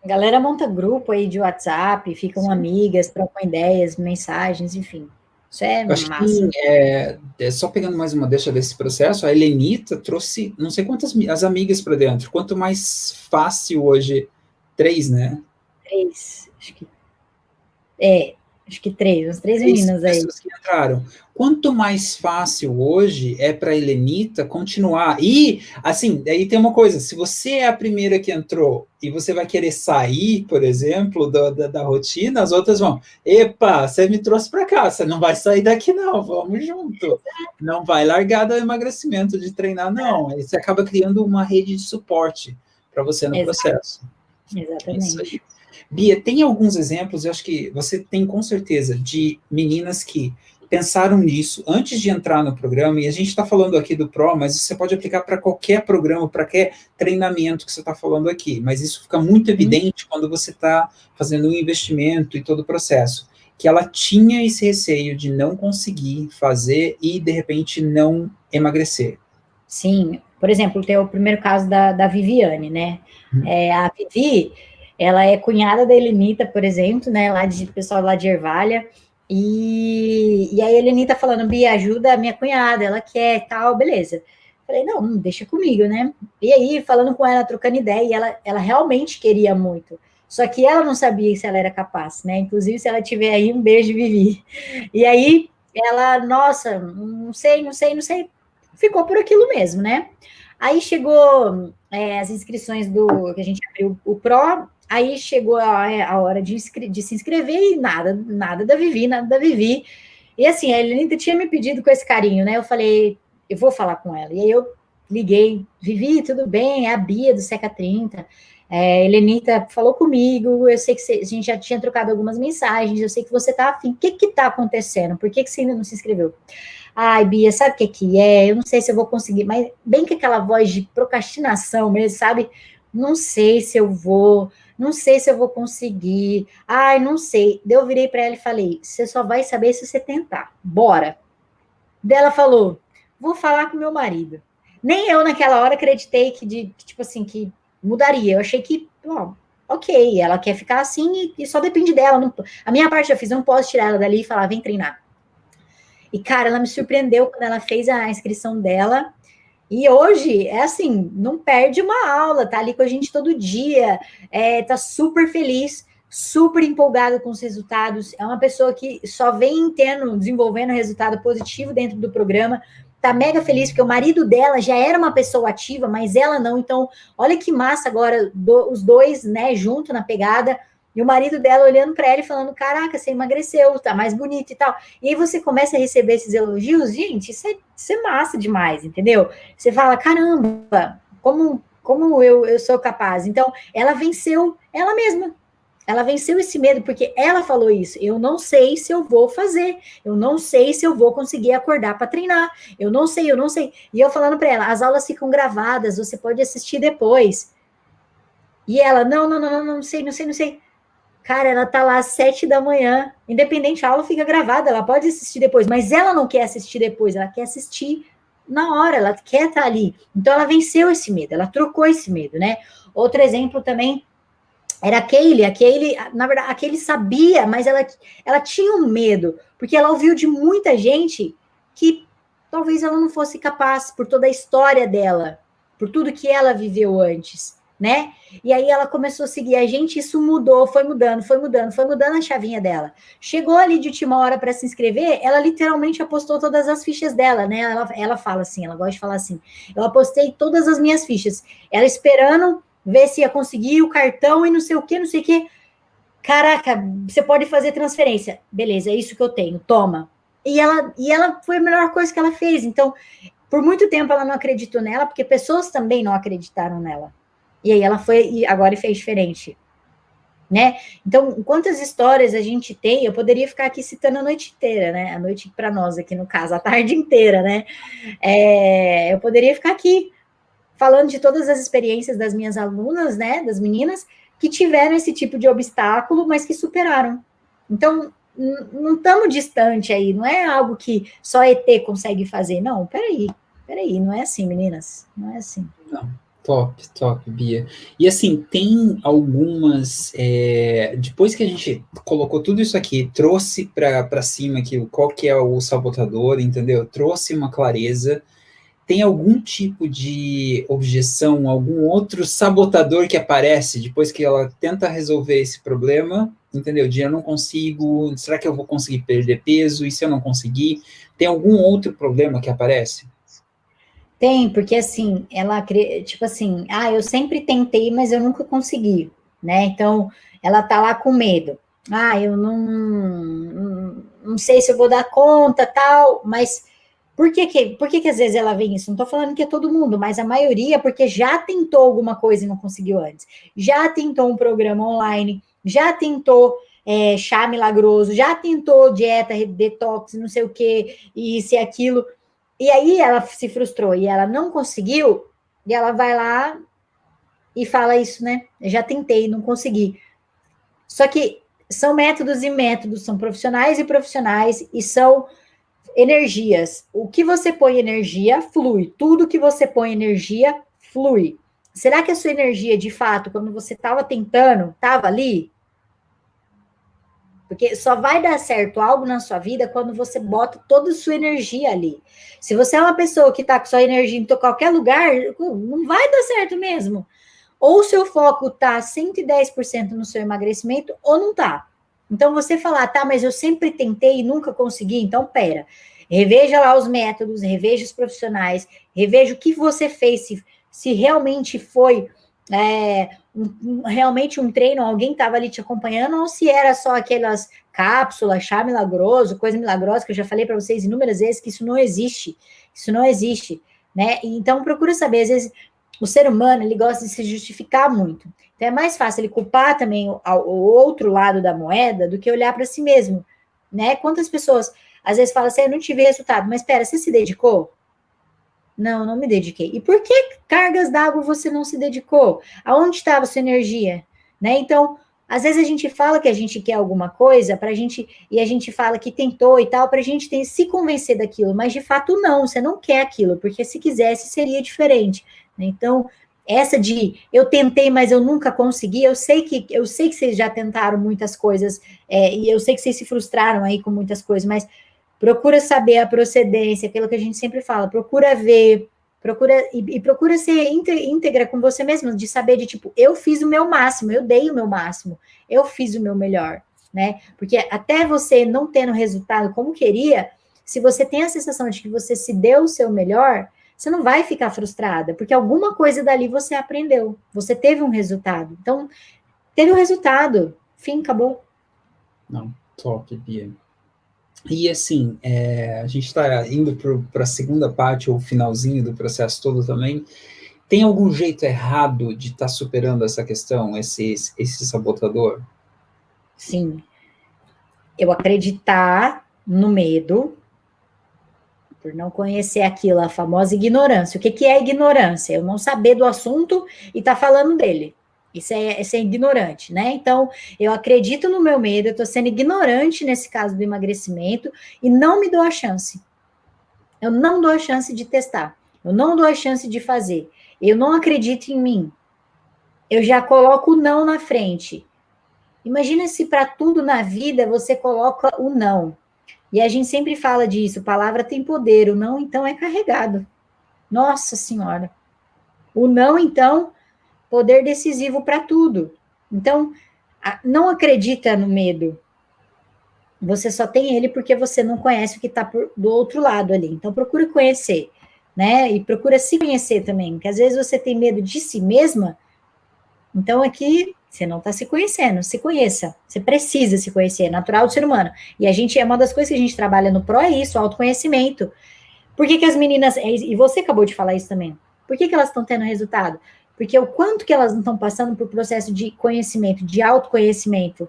A galera monta grupo aí de WhatsApp, ficam Sim. amigas, trocam ideias, mensagens, enfim. Isso é Eu acho massa. que, só pegando mais uma deixa desse processo, a Helenita trouxe não sei quantas as amigas para dentro. Quanto mais fácil hoje, 3, né? 3, acho que 3, umas 3 3 meninas aí. pessoas que entraram. Quanto mais fácil hoje é para a Helenita continuar. E, assim, daí tem uma coisa: se você é a primeira que entrou e você vai querer sair, por exemplo, da rotina, as outras vão: epa, você me trouxe para cá, você não vai sair daqui, não, vamos junto. Não vai largar do emagrecimento de treinar, não. Aí você acaba criando uma rede de suporte para você no processo. Exatamente. Isso aí. Bia, tem alguns exemplos, eu acho que você tem com certeza, de meninas que pensaram nisso antes de entrar no programa, e a gente está falando aqui do Pro, mas você pode aplicar para qualquer programa, para qualquer treinamento que você está falando aqui, mas isso fica muito evidente quando você está fazendo um investimento e todo o processo, que ela tinha esse receio de não conseguir fazer e, de repente, não emagrecer. Sim, por exemplo, tem o primeiro caso da Viviane, né? A Vivi, ela é cunhada da Helenita, por exemplo, né? Pessoal lá de Ervalha. E a Helenita falando, Bia, ajuda a minha cunhada, ela quer tal, beleza. Falei, não, deixa comigo, né? E aí, falando com ela, trocando ideia, e ela realmente queria muito. Só que ela não sabia se ela era capaz, né? Inclusive, se ela tiver aí, um beijo, Vivi. E aí, ela, nossa, não sei, ficou por aquilo mesmo, né? Aí chegou as inscrições que a gente abriu o Pro, aí chegou a hora de se inscrever e nada da Vivi. E assim, a Helenita tinha me pedido com esse carinho, né? Eu falei, eu vou falar com ela. E aí eu liguei, Vivi, tudo bem? É a Bia do Seca 30. Helenita falou comigo, eu sei que a gente já tinha trocado algumas mensagens, eu sei que você tá afim. O que tá acontecendo? Por que você ainda não se inscreveu? Ai, Bia, sabe o que é? Eu não sei se eu vou conseguir, mas bem que aquela voz de procrastinação mesmo, sabe? Não sei se eu vou conseguir. Ai, não sei. Daí eu virei para ela e falei: você só vai saber se você tentar. Bora. Daí ela falou: vou falar com meu marido. Nem eu naquela hora acreditei que tipo assim, que mudaria. Eu achei que, ok, ela quer ficar assim e só depende dela. Não, a minha parte eu fiz, eu não posso tirar ela dali e falar: vem treinar. E, cara, ela me surpreendeu quando ela fez a inscrição dela. E hoje, é assim, não perde uma aula, tá ali com a gente todo dia, tá super feliz, super empolgada com os resultados. É uma pessoa que só vem desenvolvendo resultado positivo dentro do programa. Tá mega feliz, porque o marido dela já era uma pessoa ativa, mas ela não. Então, olha que massa agora, os dois, né, junto na pegada. E o marido dela olhando para ela e falando, caraca, você emagreceu, tá mais bonita e tal. E aí você começa a receber esses elogios, gente, isso é massa demais, entendeu? Você fala, caramba, como eu sou capaz. Então, ela venceu ela mesma. Ela venceu esse medo, porque ela falou isso. Eu não sei se eu vou fazer. Eu não sei se eu vou conseguir acordar para treinar. Eu não sei, eu não sei. E eu falando para ela, as aulas ficam gravadas, você pode assistir depois. E ela, não sei, não sei, não sei. Cara, ela tá lá às 7 da manhã, independente, a aula fica gravada, ela pode assistir depois, mas ela não quer assistir depois, ela quer assistir na hora, ela quer estar ali. Então ela venceu esse medo, ela trocou esse medo, né? Outro exemplo também era aquele, na verdade, aquele sabia, mas ela tinha um medo, porque ela ouviu de muita gente que talvez ela não fosse capaz, por toda a história dela, por tudo que ela viveu antes, né? E aí ela começou a seguir a gente, isso mudou, foi mudando, foi mudando, foi mudando a chavinha dela. Chegou ali de última hora para se inscrever, ela literalmente apostou todas as fichas dela, né? Ela fala assim, ela gosta de falar assim, eu apostei todas as minhas fichas, ela esperando ver se ia conseguir o cartão e não sei o que, não sei o que. Caraca, você pode fazer transferência. Beleza, é isso que eu tenho, toma. E ela foi a melhor coisa que ela fez. Então, por muito tempo ela não acreditou nela, porque pessoas também não acreditaram nela. E aí ela foi e agora fez diferente, né? Então, quantas histórias a gente tem? Eu poderia ficar aqui citando a noite inteira, né? A noite para nós aqui no caso, a tarde inteira, né? Eu poderia ficar aqui falando de todas as experiências das minhas alunas, né, das meninas, que tiveram esse tipo de obstáculo, mas que superaram. Então, não estamos distante aí, não é algo que só ET consegue fazer. Não, peraí, não é assim, meninas, não é assim. Não. Top, Bia. E assim, tem algumas. Depois que a gente colocou tudo isso aqui, trouxe para cima aqui qual que é o sabotador, entendeu? Trouxe uma clareza. Tem algum tipo de objeção, algum outro sabotador que aparece depois que ela tenta resolver esse problema, entendeu? De eu não consigo, será que eu vou conseguir perder peso? E se eu não conseguir? Tem algum outro problema que aparece? Tem, porque assim, ela, tipo assim, eu sempre tentei, mas eu nunca consegui, né? Então, ela tá lá com medo. Eu não sei se eu vou dar conta, tal, mas por que às vezes ela vem isso? Não tô falando que é todo mundo, mas a maioria, porque já tentou alguma coisa e não conseguiu antes. Já tentou um programa online, já tentou chá milagroso, já tentou dieta, detox, não sei o que, isso e aquilo. E aí ela se frustrou e ela não conseguiu, e ela vai lá e fala isso, né? Eu já tentei, não consegui. Só que são métodos e métodos, são profissionais e profissionais, e são energias. O que você põe energia, flui. Tudo que você põe energia, flui. Será que a sua energia, de fato, quando você estava tentando, estava ali? Porque só vai dar certo algo na sua vida quando você bota toda a sua energia ali. Se você é uma pessoa que está com sua energia em qualquer lugar, não vai dar certo mesmo. Ou o seu foco está 110% no seu emagrecimento, ou não está. Então, você falar, tá, mas eu sempre tentei e nunca consegui, então, pera. Reveja lá os métodos, reveja os profissionais, reveja o que você fez, se realmente foi realmente um treino, alguém estava ali te acompanhando, ou se era só aquelas cápsulas, chá milagroso, coisa milagrosa, que eu já falei para vocês inúmeras vezes que isso não existe, né? Então, procura saber, às vezes, o ser humano, ele gosta de se justificar muito. Então, é mais fácil ele culpar também o outro lado da moeda do que olhar para si mesmo, né? Quantas pessoas, às vezes, falam assim, eu não tive resultado, mas espera, você se dedicou? Não me dediquei. E por que cargas d'água você não se dedicou? Aonde estava a sua energia? Né? Então, às vezes a gente fala que a gente quer alguma coisa e a gente fala que tentou e tal, para a gente se convencer daquilo, mas de fato não, você não quer aquilo, porque se quisesse seria diferente. Né? Então, essa de eu tentei, mas eu nunca consegui, eu sei que vocês já tentaram muitas coisas, e eu sei que vocês se frustraram aí com muitas coisas, mas procura saber a procedência, aquilo que a gente sempre fala, procura ver, procura ser íntegra com você mesmo, de saber de tipo, eu fiz o meu máximo, eu dei o meu máximo, eu fiz o meu melhor, né? Porque até você não tendo resultado como queria, se você tem a sensação de que você se deu o seu melhor, você não vai ficar frustrada, porque alguma coisa dali você aprendeu, você teve um resultado. Então, teve um resultado, Fim, acabou. Não, top, Bia. E assim, a gente está indo para a segunda parte, ou finalzinho do processo todo também. Tem algum jeito errado de estar superando essa questão, esse sabotador? Sim. Eu acreditar no medo, por não conhecer aquilo, a famosa ignorância. O que, que é ignorância? Eu não saber do assunto e estar falando dele. Isso é ignorante, né? Então, eu acredito no meu medo, eu estou sendo ignorante nesse caso do emagrecimento e não me dou a chance. Eu não dou a chance de testar. Eu não dou a chance de fazer. Eu não acredito em mim. Eu já coloco o não na frente. Imagina se para tudo na vida você coloca o não. E a gente sempre fala disso, palavra tem poder, o não, então, é carregado. Nossa Senhora. O não, então, poder decisivo para tudo. Então, não acredita no medo. Você só tem ele porque você não conhece o que está do outro lado ali. Então, procura conhecer, né? E procura se conhecer também, porque às vezes você tem medo de si mesma, então aqui você não está se conhecendo. Se conheça. Você precisa se conhecer, é natural do ser humano. E a gente, é uma das coisas que a gente trabalha no PRO é isso, autoconhecimento. Por que as meninas, e você acabou de falar isso também, por que elas estão tendo resultado? Porque o quanto que elas não estão passando por processo de conhecimento, de autoconhecimento,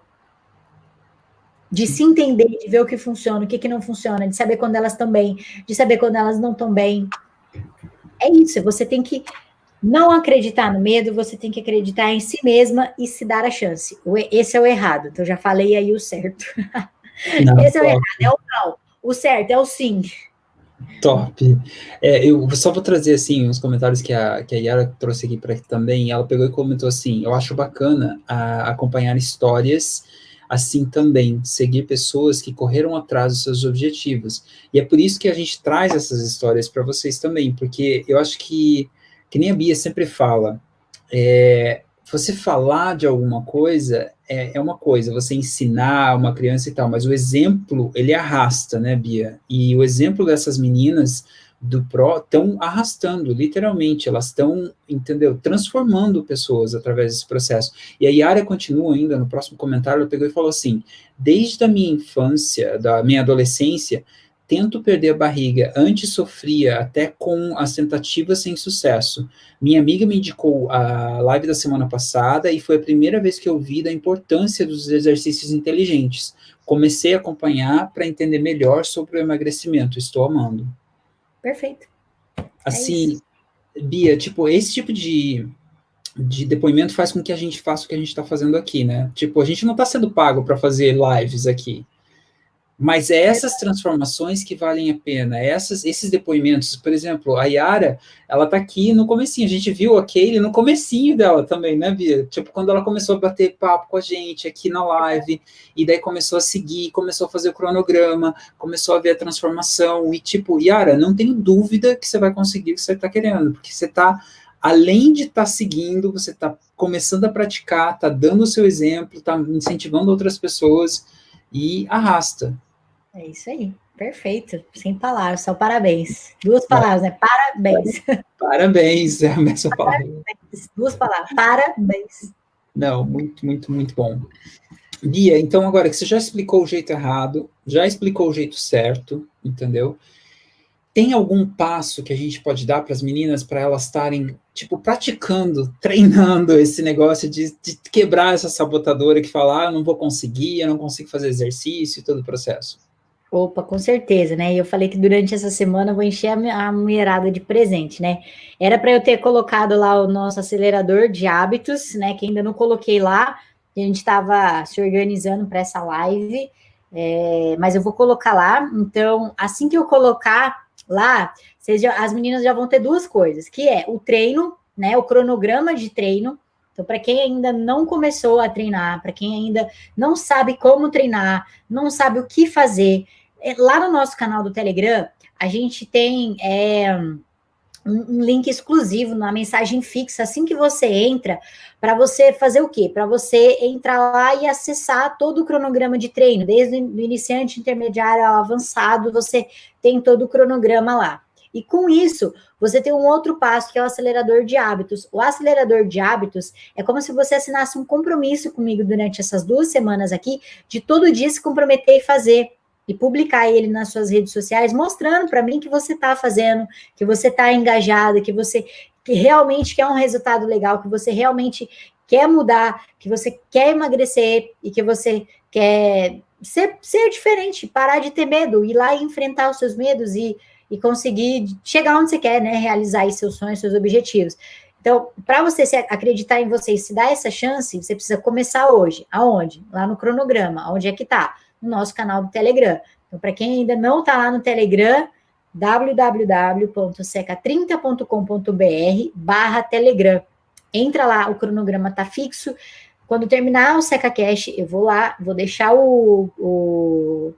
de se entender, de ver o que funciona, o que não funciona, de saber quando elas estão bem, de saber quando elas não estão bem. É isso, você tem que não acreditar no medo, você tem que acreditar em si mesma e se dar a chance. Esse é o errado, então já falei aí o certo. Não, Esse é o top, errado, é o não. O certo é o sim. top. Eu só vou trazer, assim, uns comentários que a Yara trouxe aqui para também. Ela pegou e comentou assim, eu acho bacana acompanhar histórias assim também, seguir pessoas que correram atrás dos seus objetivos. E é por isso que a gente traz essas histórias para vocês também, porque eu acho que nem a Bia sempre fala, você falar de alguma coisa é uma coisa, você ensinar uma criança e tal, mas o exemplo, ele arrasta, né, Bia? E o exemplo dessas meninas do PRO estão arrastando, literalmente, elas estão, entendeu, transformando pessoas através desse processo. E a Yara continua ainda, no próximo comentário, ela pegou e falou assim, desde a minha infância, da minha adolescência, tento perder a barriga, antes sofria até com as tentativas sem sucesso. Minha amiga me indicou a live da semana passada e foi a primeira vez que eu vi da importância dos exercícios inteligentes. Comecei a acompanhar para entender melhor sobre o emagrecimento. Estou amando. Perfeito. Assim, Bia, tipo, esse tipo de depoimento faz com que a gente faça o que a gente está fazendo aqui, né? Tipo, a gente não está sendo pago para fazer lives aqui. Mas é essas transformações que valem a pena, esses depoimentos. Por exemplo, a Yara, ela tá aqui no comecinho, a gente viu a Kaylee no comecinho dela também, né, Bia? Tipo, quando ela começou a bater papo com a gente aqui na live, e daí começou a seguir, começou a fazer o cronograma, começou a ver a transformação, e tipo, Yara, não tenho dúvida que você vai conseguir o que você tá querendo, porque você tá, além de estar seguindo, você está começando a praticar, está dando o seu exemplo, está incentivando outras pessoas e arrasta. É isso aí. Perfeito. Sem palavras, só parabéns. Duas palavras, né? Parabéns. Parabéns, é a mesma palavra. Duas palavras. Parabéns. Não, muito, muito, muito bom. Bia, então agora que você já explicou o jeito errado, já explicou o jeito certo, entendeu? Tem algum passo que a gente pode dar para as meninas para elas estarem, tipo, praticando, treinando esse negócio de quebrar essa sabotadora que fala, eu não vou conseguir, eu não consigo fazer exercício e todo o processo? Opa, com certeza, né? E eu falei que durante essa semana eu vou encher a mulherada de presente, né? Era para eu ter colocado lá o nosso acelerador de hábitos, né? Que ainda não coloquei lá, a gente estava se organizando para essa live, mas eu vou colocar lá. Então, assim que eu colocar lá, as meninas já vão ter duas coisas, que é o treino, né? O cronograma de treino. Então, para quem ainda não começou a treinar, para quem ainda não sabe como treinar, não sabe o que fazer, lá no nosso canal do Telegram, a gente tem um link exclusivo na mensagem fixa, assim que você entra, para você fazer o quê? Para você entrar lá e acessar todo o cronograma de treino, desde o iniciante, intermediário ao avançado, você tem todo o cronograma lá. E com isso, você tem um outro passo, que é o acelerador de hábitos. O acelerador de hábitos é como se você assinasse um compromisso comigo durante essas 2 semanas aqui, de todo dia se comprometer e fazer, e publicar ele nas suas redes sociais, mostrando para mim que você está fazendo, que você está engajado, que realmente quer um resultado legal, que você realmente quer mudar, que você quer emagrecer e que você quer ser diferente, parar de ter medo, ir lá e enfrentar os seus medos e conseguir chegar onde você quer, né? Realizar aí seus sonhos, seus objetivos. Então, para você acreditar em você e se dar essa chance, você precisa começar hoje. Aonde? Lá no cronograma. Onde é que tá? No nosso canal do Telegram. Então, para quem ainda não está lá no Telegram, www.seca30.com.br/Telegram. Entra lá, o cronograma tá fixo. Quando terminar o SecaCast, eu vou lá, vou deixar O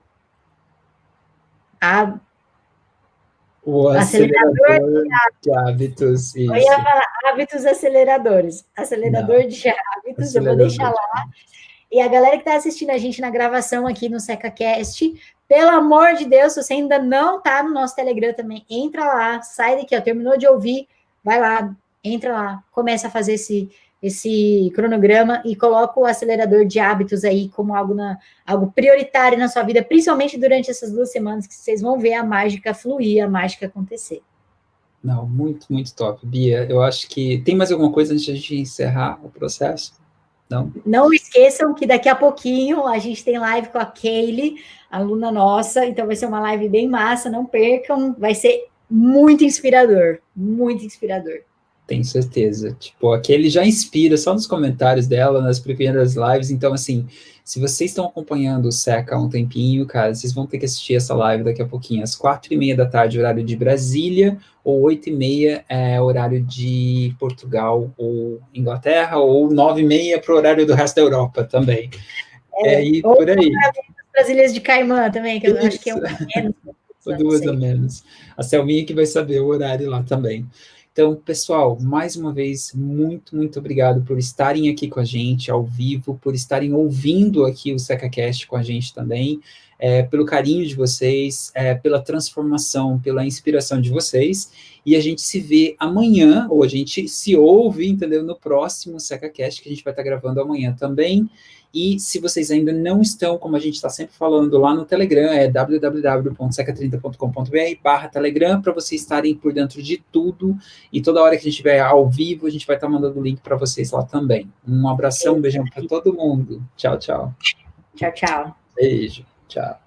acelerador de hábitos, isso. Eu ia falar hábitos aceleradores. Acelerador de hábitos, eu vou deixar lá. E a galera que está assistindo a gente na gravação aqui no SecaCast, pelo amor de Deus, se você ainda não está no nosso Telegram também, entra lá, sai daqui, ó, terminou de ouvir, vai lá, entra lá, começa a fazer esse cronograma e coloca o acelerador de hábitos aí como algo prioritário na sua vida, principalmente durante essas 2 semanas que vocês vão ver a mágica fluir, a mágica acontecer. Não, muito, muito top. Bia, eu acho que... Tem mais alguma coisa antes de a gente encerrar o processo? Não esqueçam que daqui a pouquinho a gente tem live com a Kaylee, aluna nossa, então vai ser uma live bem massa, não percam, vai ser muito inspirador, muito inspirador. Tenho certeza. Tipo, aquele já inspira só nos comentários dela, nas primeiras lives. Então, assim, se vocês estão acompanhando o Seca há um tempinho, cara, vocês vão ter que assistir essa live daqui a pouquinho, às 4h30 da tarde, horário de Brasília, ou 8h30, horário de Portugal ou Inglaterra, ou 9h30 para o horário do resto da Europa também. E por aí. As Ilhas de Caimã também, que eu acho que é uma menos. Ou 2 a menos. A Selminha que vai saber o horário lá também. Então, pessoal, mais uma vez, muito, muito obrigado por estarem aqui com a gente, ao vivo, por estarem ouvindo aqui o SecaCast com a gente também, pelo carinho de vocês, pela transformação, pela inspiração de vocês, e a gente se vê amanhã, ou a gente se ouve, entendeu, no próximo SecaCast, que a gente vai estar gravando amanhã também. E se vocês ainda não estão, como a gente está sempre falando lá no Telegram, é www.seca30.com.br/Telegram, para vocês estarem por dentro de tudo, e toda hora que a gente estiver ao vivo, a gente vai estar mandando o link para vocês lá também. Um abração, um beijão para todo mundo. Tchau, tchau. Tchau, tchau. Beijo, tchau.